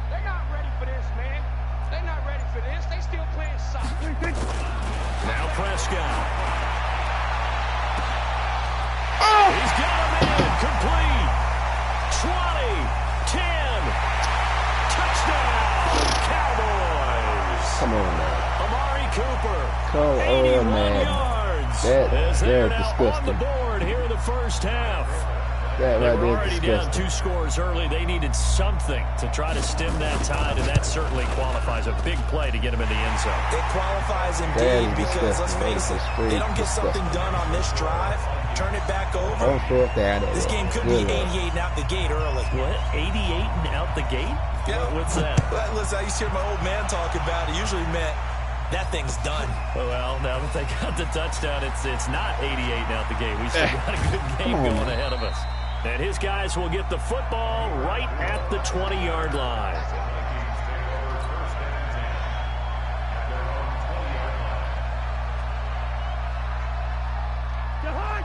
They're not ready for this, man. They're not ready for this. They still playing soccer. Now Prescott. Oh! He's got him in. Complete. 20, 10. Touchdown, Cowboys. Come on, man. Amari Cooper. Come 81 on, man. yards. That's they're now on disgusting. the board here in the first half. That They right were there already is down disgusting. 2 scores early. They needed something to try to stem that tide, and that certainly qualifies. A big play to get him in the end zone. It qualifies indeed because, let's face it, they don't get something done on this drive, turn it back over. On 4th down. This game could be 88 and out the gate early. What? 88 and out the gate? Yeah. What's that? Well, listen, I used to hear my old man talk about it. Usually meant that thing's done. Well, now that they got the touchdown, it's not 88 and out the gate. We still got a good game going ahead of us. And his guys will get the football right at the 20-yard line.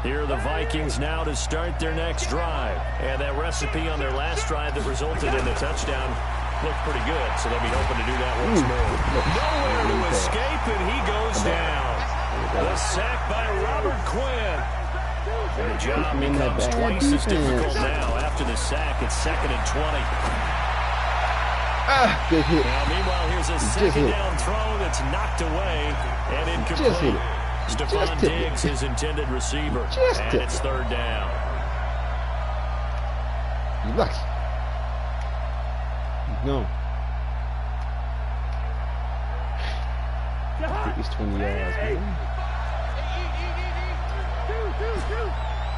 Here are the Vikings now to start their next drive. And that recipe on their last drive that resulted in a touchdown looked pretty good, so they'll be hoping to do that once more. Nowhere to escape, and he goes down. The sack by Robert Quinn. And the job becomes twice as difficult now. After the sack, it's 2nd and 20. Good hit. Now, meanwhile, here's a second down throw that's knocked away and incomplete. Stephon Diggs, his intended receiver, and it's 3rd down. You lucky. No. Get these 20 yards, man.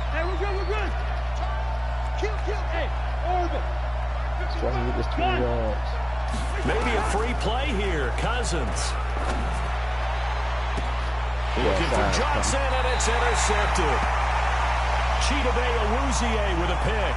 Hey, we're good. Kill. Hey, orbit. Try to get this 20 yards. Maybe a free play here. Cousins. Looking for Johnson, and it's intercepted. Chidobe Awuzie with a pick.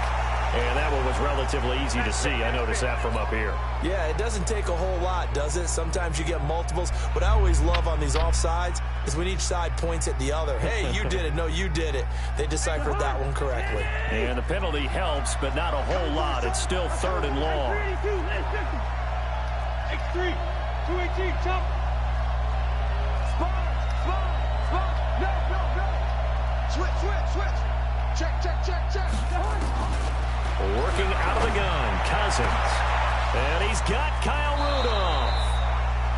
And that one was relatively easy to see. I noticed that from up here. Yeah, it doesn't take a whole lot, does it? Sometimes you get multiples. What I always love on these offsides is when each side points at the other. Hey, you did it. No, you did it. They deciphered that one correctly. And the penalty helps, but not a whole lot. It's still 3rd and long. X3, 218, jump. Spot. No. Switch. Check. Working out of the gun, Cousins. And he's got Kyle Rudolph.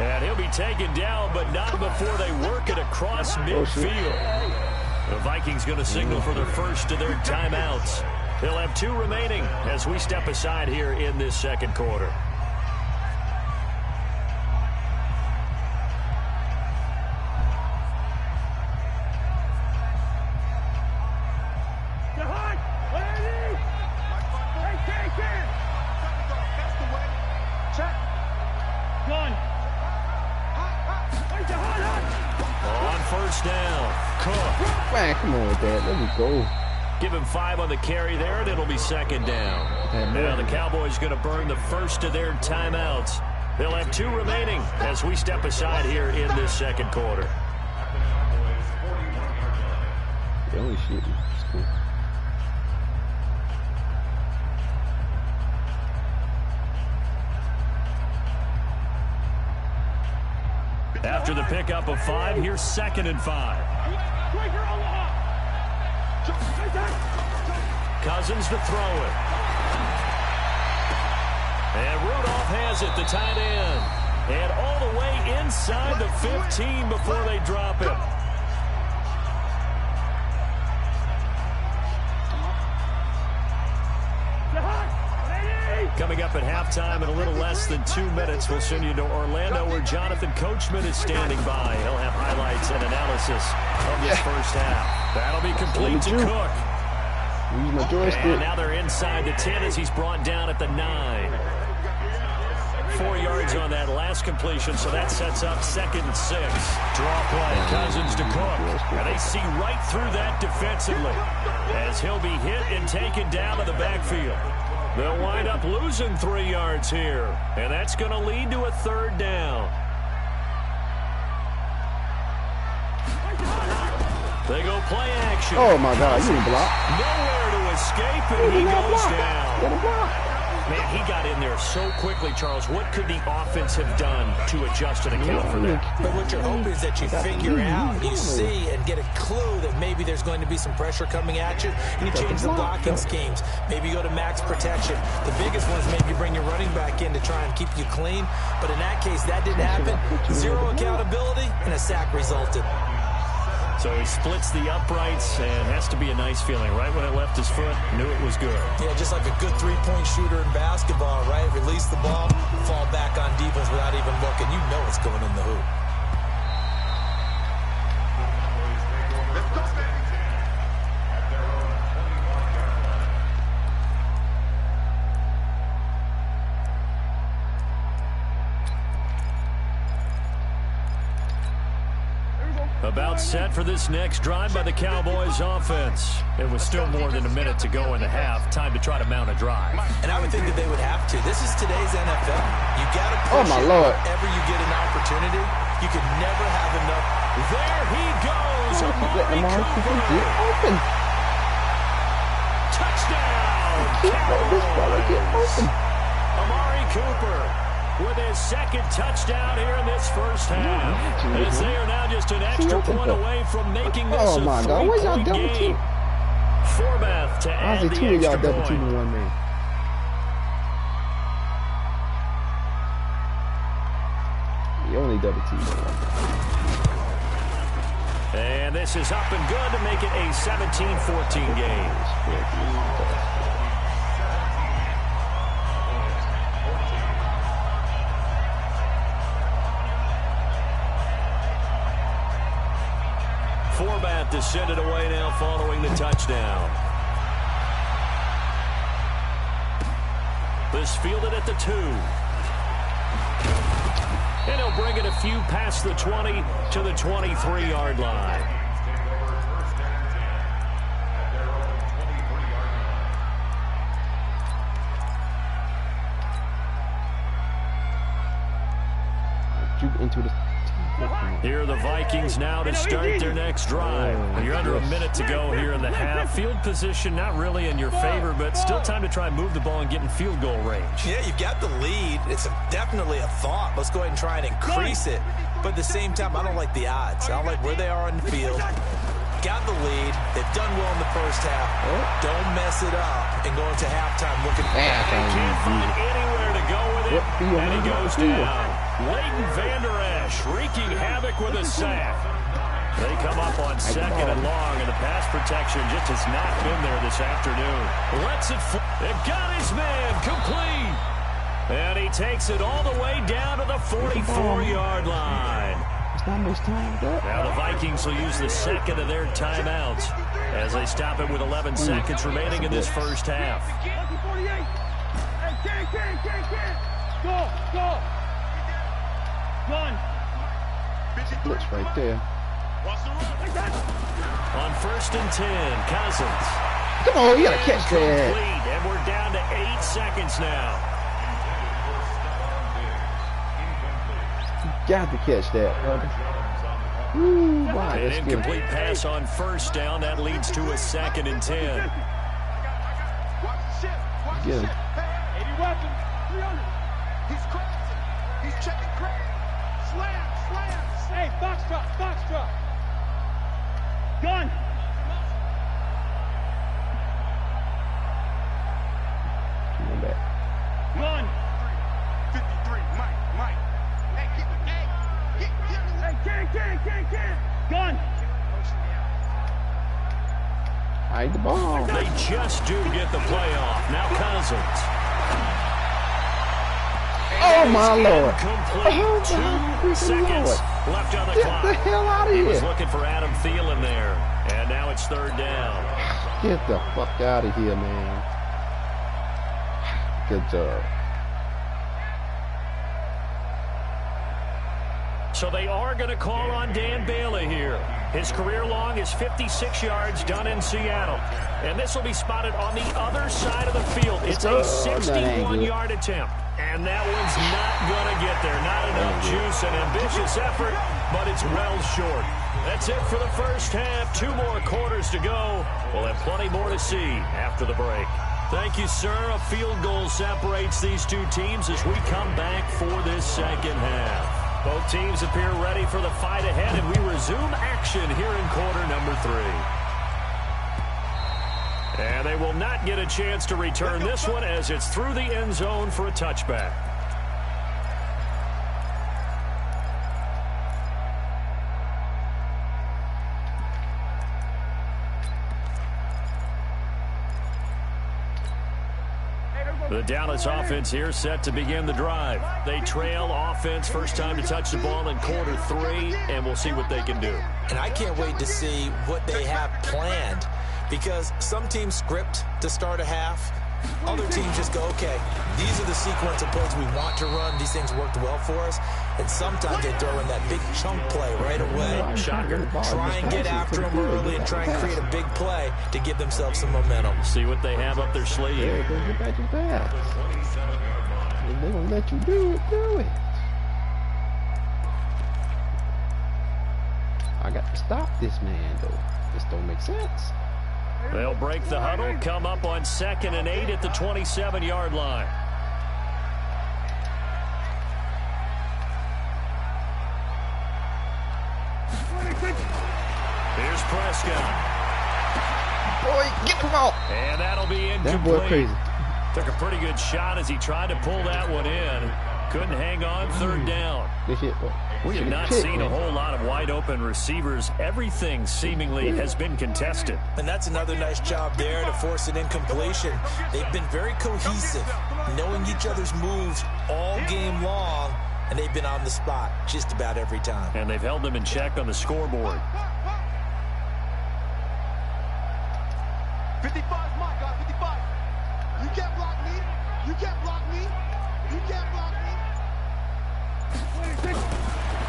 And he'll be taken down, but not before they work it across midfield. The Vikings going to signal for their first of their timeouts. They'll have 2 remaining as we step aside here in this second quarter. Come on with that. Let me go. Give him 5 on the carry there, and it'll be 2nd down. Now the Cowboys going to burn the first of their timeouts. They'll have 2 remaining as we step aside here in this second quarter. They only shooting. It's cool. After the pickup of 5, here's 2nd and 5. Cousins to throw it. And Rudolph has it, the tight end. And all the way inside the 15 before they drop him. Coming up at halftime in a little less than 2 minutes, we'll send you to Orlando where Jonathan Coachman is standing by. He'll have highlights and analysis of this first half. That'll be complete to Cook. And now they're inside the 10 as he's brought down at the 9. 4 yards on that last completion, so that sets up 2nd and 6. Draw play, Cousins to Cook. And they see right through that defensively as he'll be hit and taken down to the backfield. They'll wind up losing 3 yards here, and that's going to lead to a 3rd down. They go play action. Oh, my God. You didn't block. Nowhere to escape, and he goes down. Get a block. Man, he got in there so quickly, Charles. What could the offense have done to adjust and account for that? But what you're hoping is that you figure out, you see, and get a clue that maybe there's going to be some pressure coming at you, and you change the blocking schemes. Maybe you go to max protection. The biggest one is maybe you bring your running back in to try and keep you clean. But in that case, that didn't happen. 0 accountability, and a sack resulted. So he splits the uprights, and has to be a nice feeling. Right when it left his foot, knew it was good. Yeah, just like a good three-point shooter in basketball, right? Release the ball, fall back on defense without even looking. You know it's going in the hoop. About set for this next drive by the Cowboys offense. It was still more than a minute to go in the half. Time to try to mount a drive. And I would think that they would have to. This is today's NFL. You got to push it whenever you get an opportunity. You can never have enough. There he goes. Amari Cooper. Open. Touchdown. Cowboys. Amari Cooper with his 2nd touchdown here in this first half. As they are now just an extra point away from making this a 3-point game. Forbath to add the extra point. You only double team. And this is up and good to make it a 17-14 game. Forbath to send it away now following the touchdown. This fielded at the 2. And he'll bring it a few past the 20 to the 23-yard line. into the. Here are the Vikings now to start their next drive. You're under a minute to go here in the half. Field position not really in your favor, but still time to try and move the ball and get in field goal range. Yeah, you've got the lead. It's definitely a thought. Let's go ahead and try and increase it. But at the same time, I don't like the odds. I don't like where they are on the field. Got the lead. They've done well in the first half. Don't mess it up and go into halftime looking for that. He can't find anywhere to go with it, and he goes down. Leighton Vander Esch wreaking havoc with a sack. They come up on second and long, and the pass protection just has not been there this afternoon. Lets it fly. They've got his man complete. And he takes it all the way down to the 44-yard line. Now the Vikings will use the second of their timeouts as they stop it with 11 seconds remaining in this first half. Go. Run. Looks right there. On 1st and 10, Cousins. Come on, you gotta catch that. And we're down to 8 seconds now. Got to catch that, brother. Ooh, wow, An incomplete pass on 1st down. That leads to a 2nd and 10. Get him. 80 weapons. 300. He's crossing. He's checking crack. Slam. Hey, box drop. Gun. Come on back. Gun. 53. Mike. Hey, get Hey, gun. Hide the ball. They just do get the playoff. Now Cousins. Oh, my Lord. Complete. 2 seconds left on the clock. Get the hell out of here. He was looking for Adam Thielen there. And now it's 3rd down. Get the fuck out of here, man. Good job. So they are going to call on Dan Bailey here. His career long is 56 yards done in Seattle. And this will be spotted on the other side of the field. It's a 61-yard attempt. And that one's not going to get there. Not enough juice, an ambitious effort, but it's well short. That's it for the first half. 2 more quarters to go. We'll have plenty more to see after the break. Thank you, sir. A field goal separates these 2 teams as we come back for this second half. Both teams appear ready for the fight ahead, and we resume action here in quarter number 3. And they will not get a chance to return this one as it's through the end zone for a touchback. The Dallas offense here set to begin the drive. They trail offense, first time to touch the ball in quarter 3, and we'll see what they can do. And I can't wait to see what they have planned, because some teams script to start a half. Other teams just go, okay, these are the sequence of plays we want to run. These things worked well for us. And sometimes they throw in that big chunk play right away. Shocker. Try and get after them early and try and create a big play to give themselves some momentum. See what they have up their sleeve. There, go get back to pass. If they gonna let you do it, do it. I got to stop this man, though. This don't make sense. They'll break the huddle, come up on 2nd and 8 at the 27-yard line. Here's Prescott. Boy, get the ball. And that'll be incomplete. That boy crazy. Took a pretty good shot as he tried to pull that one in. Couldn't hang on, 3rd down. Good hit, boy. We have not seen a whole lot of wide open receivers. Everything seemingly has been contested. And that's another nice job there to force an incompletion. They've been very cohesive, knowing each other's moves all game long, and they've been on the spot just about every time. And they've held them in check on the scoreboard. 55's my guy, 55. You can't block me. You can't block me. You can't block me. 26.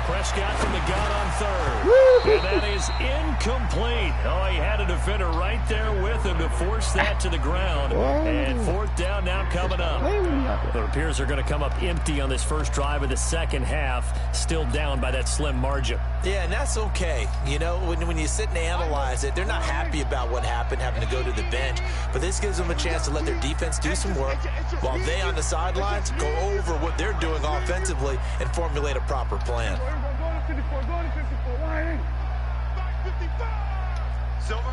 Prescott from the gun on third. And that is incomplete. Oh, he had a defender right there with him to force that to the ground. And fourth down now coming up. It appears they're going to come up empty on this first drive of the second half, still down by that slim margin. Yeah, and that's okay. You know, when you sit and analyze it, they're not happy about what happened, having to go to the bench. But this gives them a chance to let their defense do some work while they on the sidelines go over what they're doing offensively and formulate a proper plan. Silver.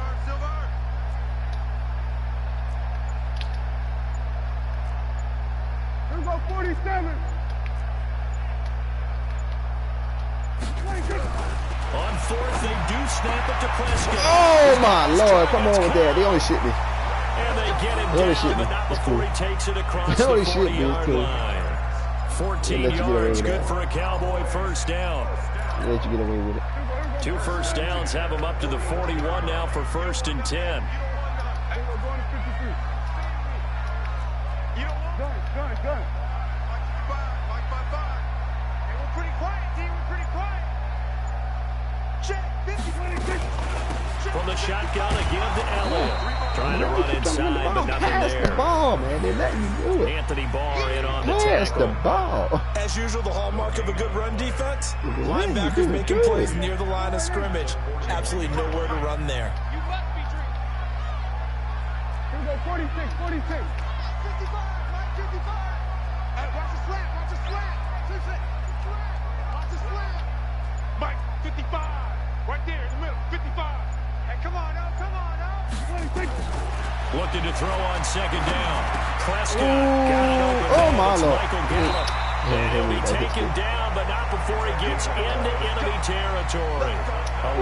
Here go 47. On fourth, they do snap it to Prescott. Oh, my Lord. Come on with that. They only shit me. And they get him down, but not before he takes it across the 40-yard line. 14 yards, good for a Cowboy first down. Let you get away with it. 2 first downs have him up to the 41 now for 1st and 10. Gun. Mike 5. Hey, we're pretty quiet, team. We're pretty quiet. Check. 50. From the shotgun again to Elliott. Trying to run inside, but nothing Pass there. the ball, man. They let you do it. Anthony Barr in on the Pass tackle. the ball. As usual, the hallmark of a good run defense, linebackers making plays near the line of scrimmage. Absolutely nowhere to run there. You must be dreaming. Here we go, 46. 55, Mike 55. Hey, watch the slant. Watch the slant. Mike 55. Right there in the middle, 55. Hey, come on now. 26. Looking to throw on second down. Prescott got it open. Oh, my Lord. Michael Gallup. And he'll be taken down, but not before he gets into enemy territory.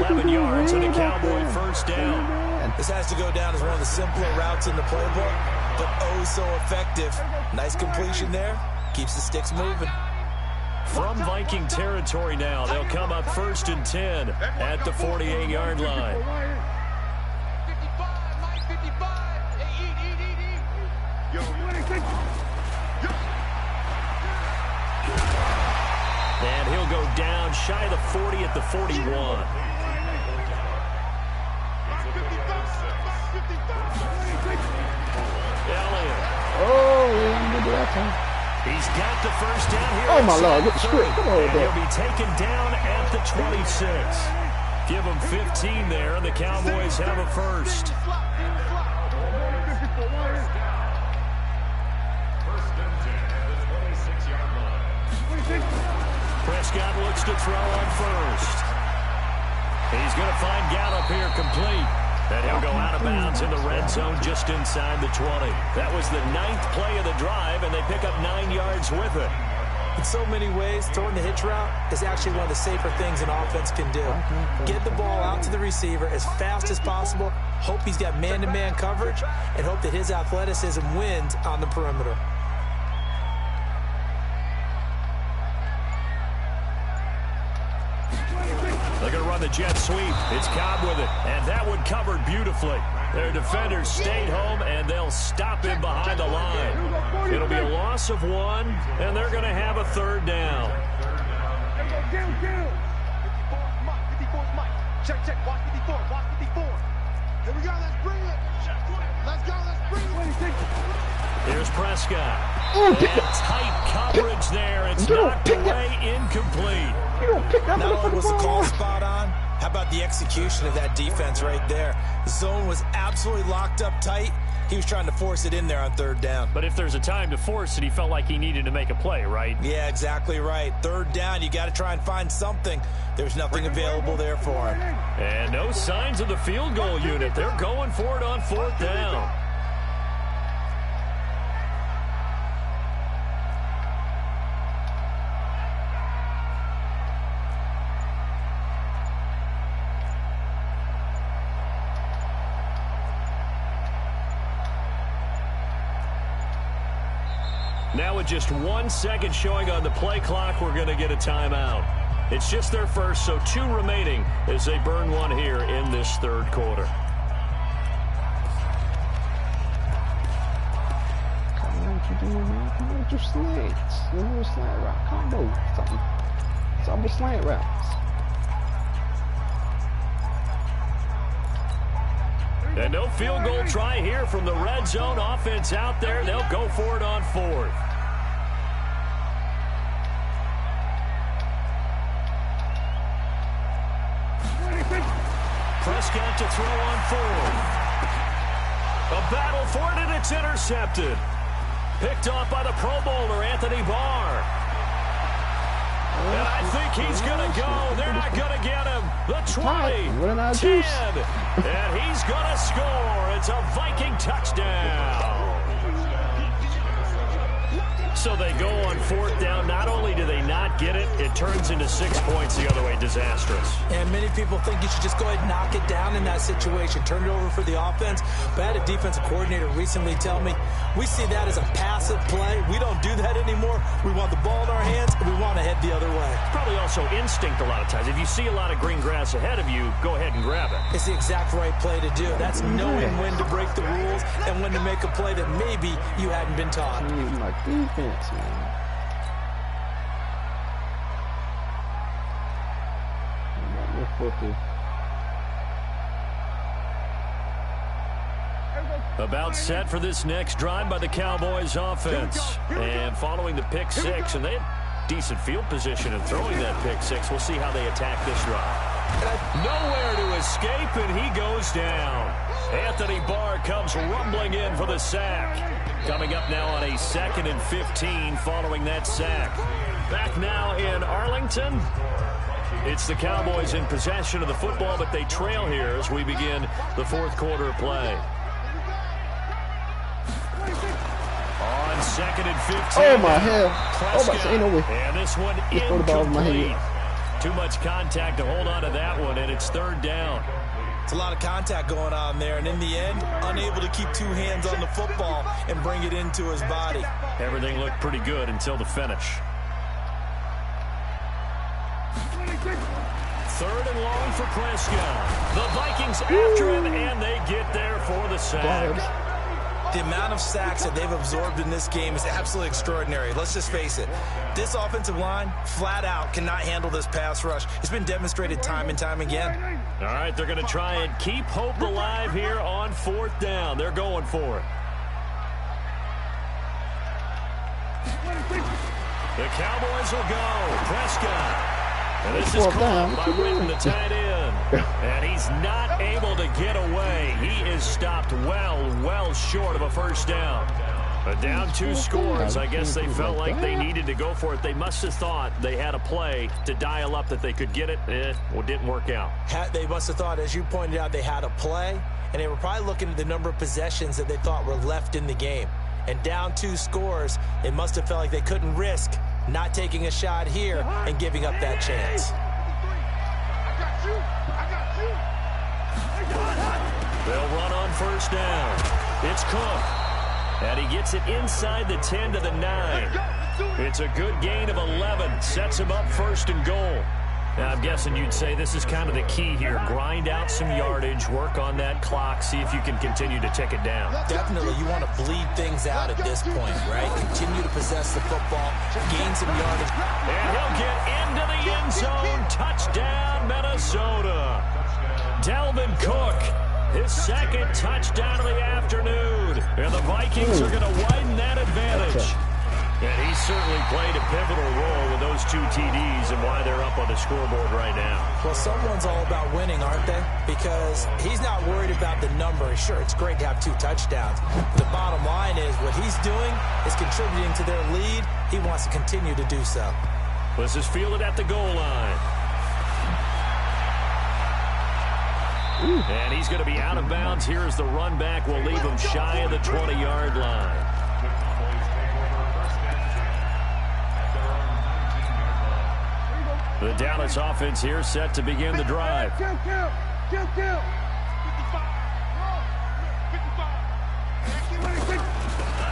11 yards and a Cowboy first down. This has to go down as one of the simpler routes in the playbook, but oh so effective. Nice completion there. Keeps the sticks moving. From Viking territory now, they'll come up 1st and 10 at the 48-yard line. 55, Mike 55. Hey, eat. Yo, 26. And he'll go down shy of the 40 at the 41. Elliott. Oh, he didn't do that time. He's got the first down here. Oh, my Lord. Get the script. Come on with And that. he'll be taken down at the 26. Give him 15 there, and the Cowboys have a first. Prescott looks to throw on first. He's going to find Gallup here complete. And he'll go out of bounds in the red zone just inside the 20. That was the 9th play of the drive, and they pick up 9 yards with it. In so many ways, throwing the hitch route is actually one of the safer things an offense can do. Get the ball out to the receiver as fast as possible, hope he's got man-to-man coverage, and hope that his athleticism wins on the perimeter. They're going to run the jet sweep. It's Cobb with it, and that one covered beautifully. Their defenders stayed home, and they'll stop him behind the line. It'll be a loss of 1, and they're going to have a 3rd down. Down. 54's Mike. Check. Watch 54. Here we go. Let's bring it. Let's bring it. Here's Prescott. Ooh, And tight coverage there. It's knocked away, incomplete. You don't pick that Not only was the motherfucking call ball. spot on, how about the execution of that defense right there? The zone was absolutely locked up tight. He was trying to force it in there on 3rd down. But if there's a time to force it, he felt like he needed to make a play, right? Yeah, exactly right. 3rd down, you got to try and find something. There's nothing available there for him. And no signs of the field goal unit. They're going for it on 4th down. Now with just 1 second showing on the play clock, we're going to get a timeout. It's just their first, so 2 remaining as they burn 1 here in this 3rd quarter. What you doing, man? Come on with your sleds. You know, slide rock combo. Something. It's almost slant routes. And no field goal try here from the red zone. Offense out there. They'll go for it on 4th. Prescott to throw on 4th. A battle for it, and it's intercepted. Picked off by the Pro Bowler, Anthony Barr. And I think he's going to go. They're not going to get him. The 20, 10, and he's going to score. It's a Viking touchdown. So they go on 4th down. Not only do they not get it, it turns into 6 points the other way. Disastrous. And many people think you should just go ahead and knock it down in that situation. Turn it over for the offense. But I had a defensive coordinator recently tell me, we see that as a passive play. We don't do that anymore. We want the ball in our hands, and we want to head the other way. It's probably also instinct a lot of times. If you see a lot of green grass ahead of you, go ahead and grab it. It's the exact right play to do. That's knowing when to break the rules and when to make a play that maybe you hadn't been taught. My defense, man. About set for this next drive by the Cowboys offense. And following the pick 6, and they had decent field position in throwing that pick 6. We'll see how they attack this drive. Nowhere to escape, and he goes down. Anthony Barr comes rumbling in for the sack. Coming up now on a 2nd and 15 following that sack. Back now in Arlington. It's the Cowboys in possession of the football, but they trail here as we begin the 4th quarter play. On 2nd and 15. Oh, my hell. Prescott. Ain't no way. And this one incomplete. Too much contact to hold on to that one, and it's 3rd down. It's a lot of contact going on there, and in the end, unable to keep 2 hands on the football and bring it into his body. Everything looked pretty good until the finish. 3rd and long for Prescott. The Vikings after him, and they get there for the sack. The amount of sacks that they've absorbed in this game is absolutely extraordinary. Let's just face it. This offensive line, flat out, cannot handle this pass rush. It's been demonstrated time and time again. All right, they're going to try and keep hope alive here on 4th down. They're going for it. The Cowboys will go. Prescott. And this is caught by Witten, the tight end. And he's not able to get away. He is stopped well short of a 1st down. But down 2 scores, I guess they felt like they needed to go for it. They must have thought they had a play to dial up that they could get it. Well, it didn't work out. They must have thought, as you pointed out, they had a play. And they were probably looking at the number of possessions that they thought were left in the game. And down 2 scores, they must have felt like they couldn't risk not taking a shot here and giving up that chance. They'll run on 1st down. It's Cook. And he gets it inside the 10 to the 9. It's a good gain of 11. Sets him up 1st and goal. Now, I'm guessing you'd say this is kind of the key here. Grind out some yardage, work on that clock, see if you can continue to tick it down. Definitely, you want to bleed things out at this point, right? Continue to possess the football, gain some yardage. And he'll get into the end zone. Touchdown, Minnesota. Dalvin Cook, his 2nd touchdown of the afternoon. And the Vikings are going to widen that advantage. And he certainly played a pivotal role with those 2 TDs and why they're up on the scoreboard right now. Well, someone's all about winning, aren't they? Because he's not worried about the number. Sure, it's great to have 2 touchdowns. The bottom line is what he's doing is contributing to their lead. He wants to continue to do so. This is fielded at the goal line. And he's going to be out of bounds here as the run back will leave him shy of the 20-yard line. The Dallas offense here set to begin the drive. Kill.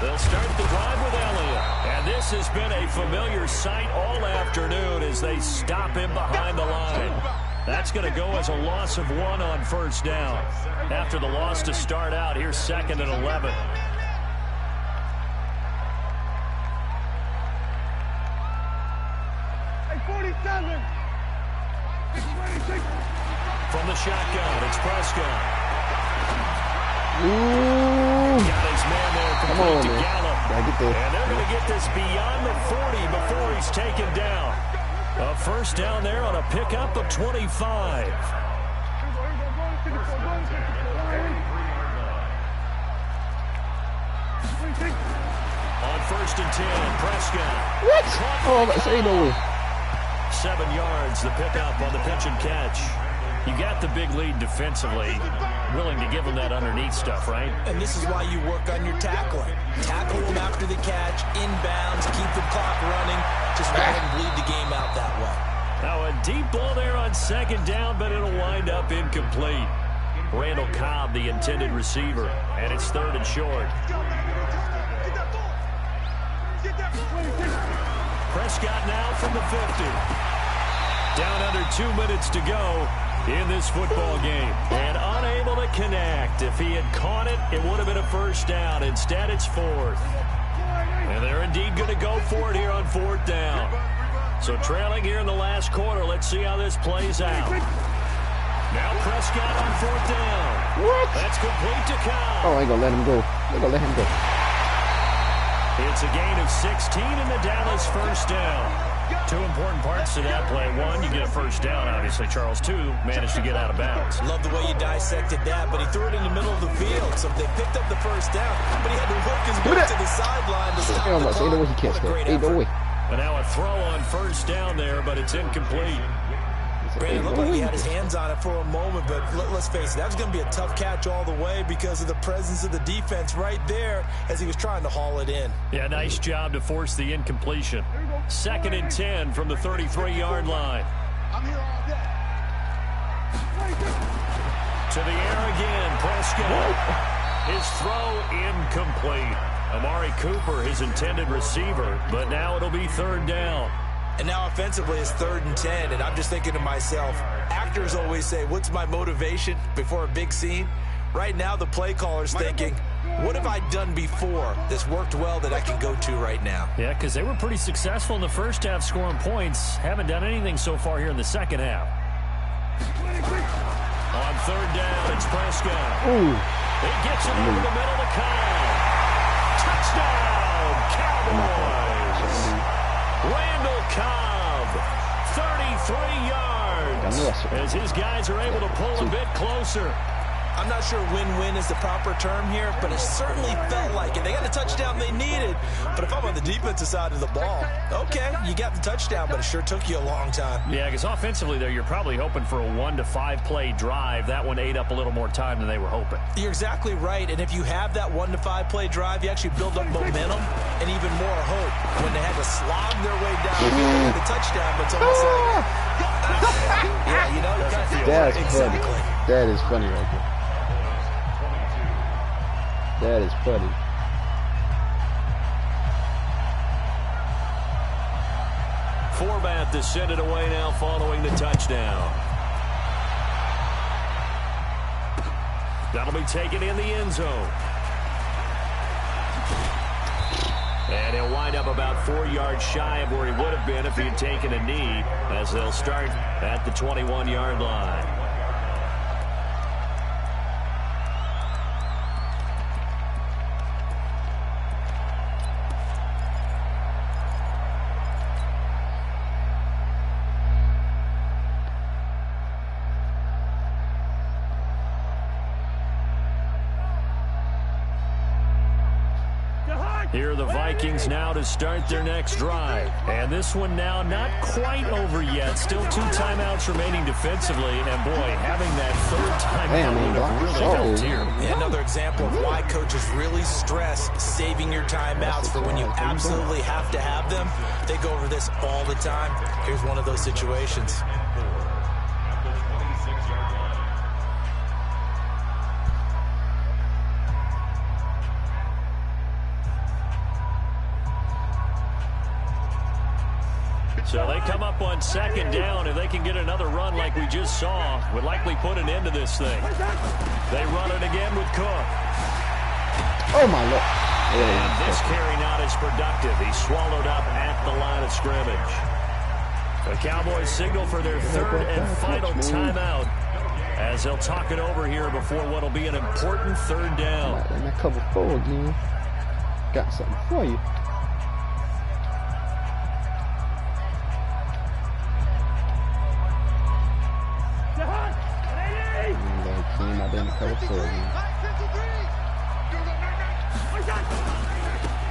They'll start the drive with Elliott. And this has been a familiar sight all afternoon as they stop him behind the line. That's going to go as a loss of 1 on 1st down. After the loss to start out, here's 2nd and 11. Hey, 47. From the shotgun, it's Prescott. Ooh. Got his man there complete to Gallup. And they're going to get this beyond the 40 before he's taken down. A first down there on a pickup of 25. On first and 10, Prescott. What? Oh, that's ain't no way. 7 yards, the pickup on the pitch and catch. You got the big lead defensively, willing to give them that underneath stuff, right? And this is why you work on your tackling. Tackle them after the catch, inbounds, keep the clock running. Just let them bleed the game out that way. Now a deep ball there on second down, but it'll wind up incomplete. Randall Cobb, the intended receiver, and it's third and short. Prescott now from the 50. Down under 2 minutes to go in this football game. And unable to connect. If he had caught it, it would have been a first down. Instead, it's fourth. And they're indeed going to go for it here on fourth down. So trailing here in the last quarter. Let's see how this plays out. Now Prescott on fourth down. What? That's complete to Cobb. Oh, I ain't gonna let him go. They're gonna let him go. It's a gain of 16 in the Dallas first down. 2 important parts to that play. 1, you get a first down, obviously. Charles, 2, managed to get out of bounds. Love the way you dissected that, but he threw it in the middle of the field. So they picked up the first down, but he had to work his way to the sideline to stop the clock. Ain't no way he catch that. Ain't no way. And now a throw on first down there, but it's incomplete. Brandon, looked like he had his hands on it for a moment, but let's face it, that was going to be a tough catch all the way because of the presence of the defense right there as he was trying to haul it in. Yeah, nice job to force the incompletion. 2nd and 10 from the 33-yard line. I'm here all day. To the air again, Prescott. His throw incomplete. Amari Cooper, his intended receiver, but now it'll be third down. And now offensively it's 3rd and 10, and I'm just thinking to myself, actors always say, what's my motivation before a big scene? Right now the play caller's thinking, what have I done before that's worked well that I can go to right now? Yeah, because they were pretty successful in the first half scoring points. Haven't done anything so far here in the second half. On third down, it's Prescott. Ooh. He gets it over the middle to Cobb. Touchdown, Cowboys. Randall Cobb, 33 yards, as his guys are able to pull a bit closer. I'm not sure win-win is the proper term here, but it certainly felt like it. They got the touchdown they needed, but if I'm on the defensive side of the ball, okay, you got the touchdown, but it sure took you a long time. Yeah, because offensively there, you're probably hoping for a 1 to 5 play drive. That one ate up a little more time than they were hoping. You're exactly right, and if you have that 1 to 5 play drive, you actually build up momentum and even more hope. When they had to slog their way down the touchdown, but it's almost like, yeah, you know, you kind of feel That's exactly. funny. That is funny right there. That is funny. Forbath to send it away now following the touchdown. That'll be taken in the end zone. And he'll wind up about 4 yards shy of where he would have been if he had taken a knee, as they'll start at the 21-yard line. Here are the Vikings now to start their next drive. And this one now not quite over yet. Still 2 timeouts remaining defensively. And boy, having that 3rd timeout would have really helped here. Yeah, another example of why coaches really stress saving your timeouts for when you absolutely have to have them. They go over this all the time. Here's one of those situations. So they come up on 2nd down. If they can get another run like we just saw, would likely put an end to this thing. They run it again with Cook. Oh, my Lord. And this carry not as productive. He's swallowed up at the line of scrimmage. The Cowboys signal for their third and final timeout as they'll talk it over here before what will be an important third down. And that cover 4 again. Got something for you. And they came out in the cover 4 again.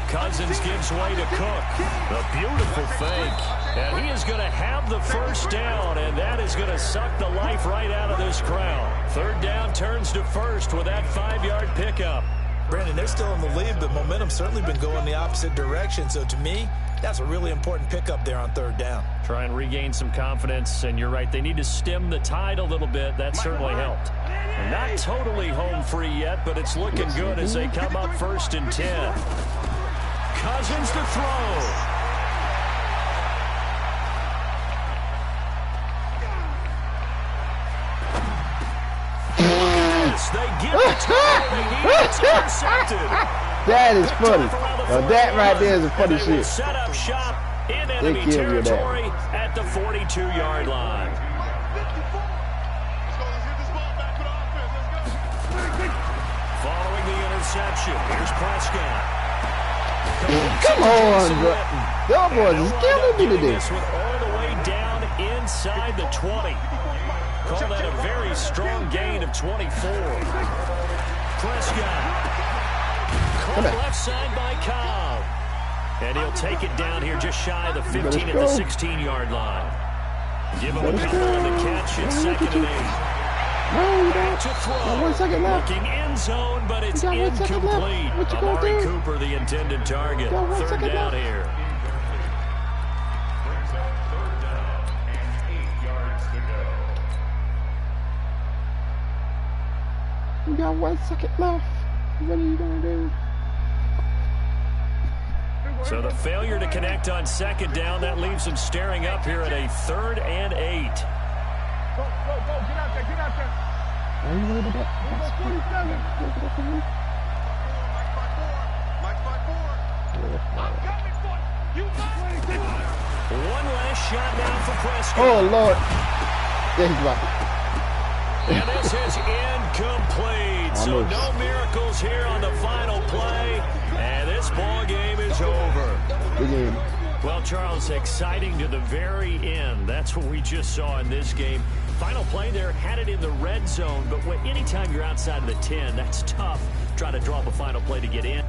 Cousins gives way to Cook. A beautiful fake. And he is going to have the first down, and that is going to suck the life right out of this crowd. Third down turns to first with that 5-yard pickup. Brandon, they're still in the lead, but momentum's certainly been going the opposite direction. So to me, that's a really important pickup there on third down. Try and regain some confidence, and you're right, they need to stem the tide a little bit. That certainly helped. And not totally home free yet, but it's looking good as they come up 1st and 10. Cousins to throw. Yes, they give the time they need. It's intercepted. That is funny. Now that right there is a funny shit. Set up shop in enemy territory at the 42-yard line. Following the interception, here's Prescott. Come on, bro. Y'all boys is killing me today. This one all the way down inside the 20. Call that a very strong gain of 24. Prescott. Caught left side by Cobb. And he'll take it down here just shy of the 15 at the 16-yard line. Give him a couple on the catch at 2nd and 8. Back to throw. 1 second left. Looking end zone, but it's incomplete. Amari Cooper, the intended target. Third down here. We got 1 second left. What are you gonna do? So the failure to connect on 2nd down, that leaves them staring up here at a 3rd and 8. Go, get out there, get out there. Are you worried about that? One last shot now for Prescott. Oh, Lord. Yeah, he's right. And this is incomplete. So no miracles here on the final play. And this ball game is over. Good game. Well, Charles, exciting to the very end. That's what we just saw in this game. Final play there, had it in the red zone. But anytime you're outside of the 10, that's tough. Trying to draw up a final play to get in.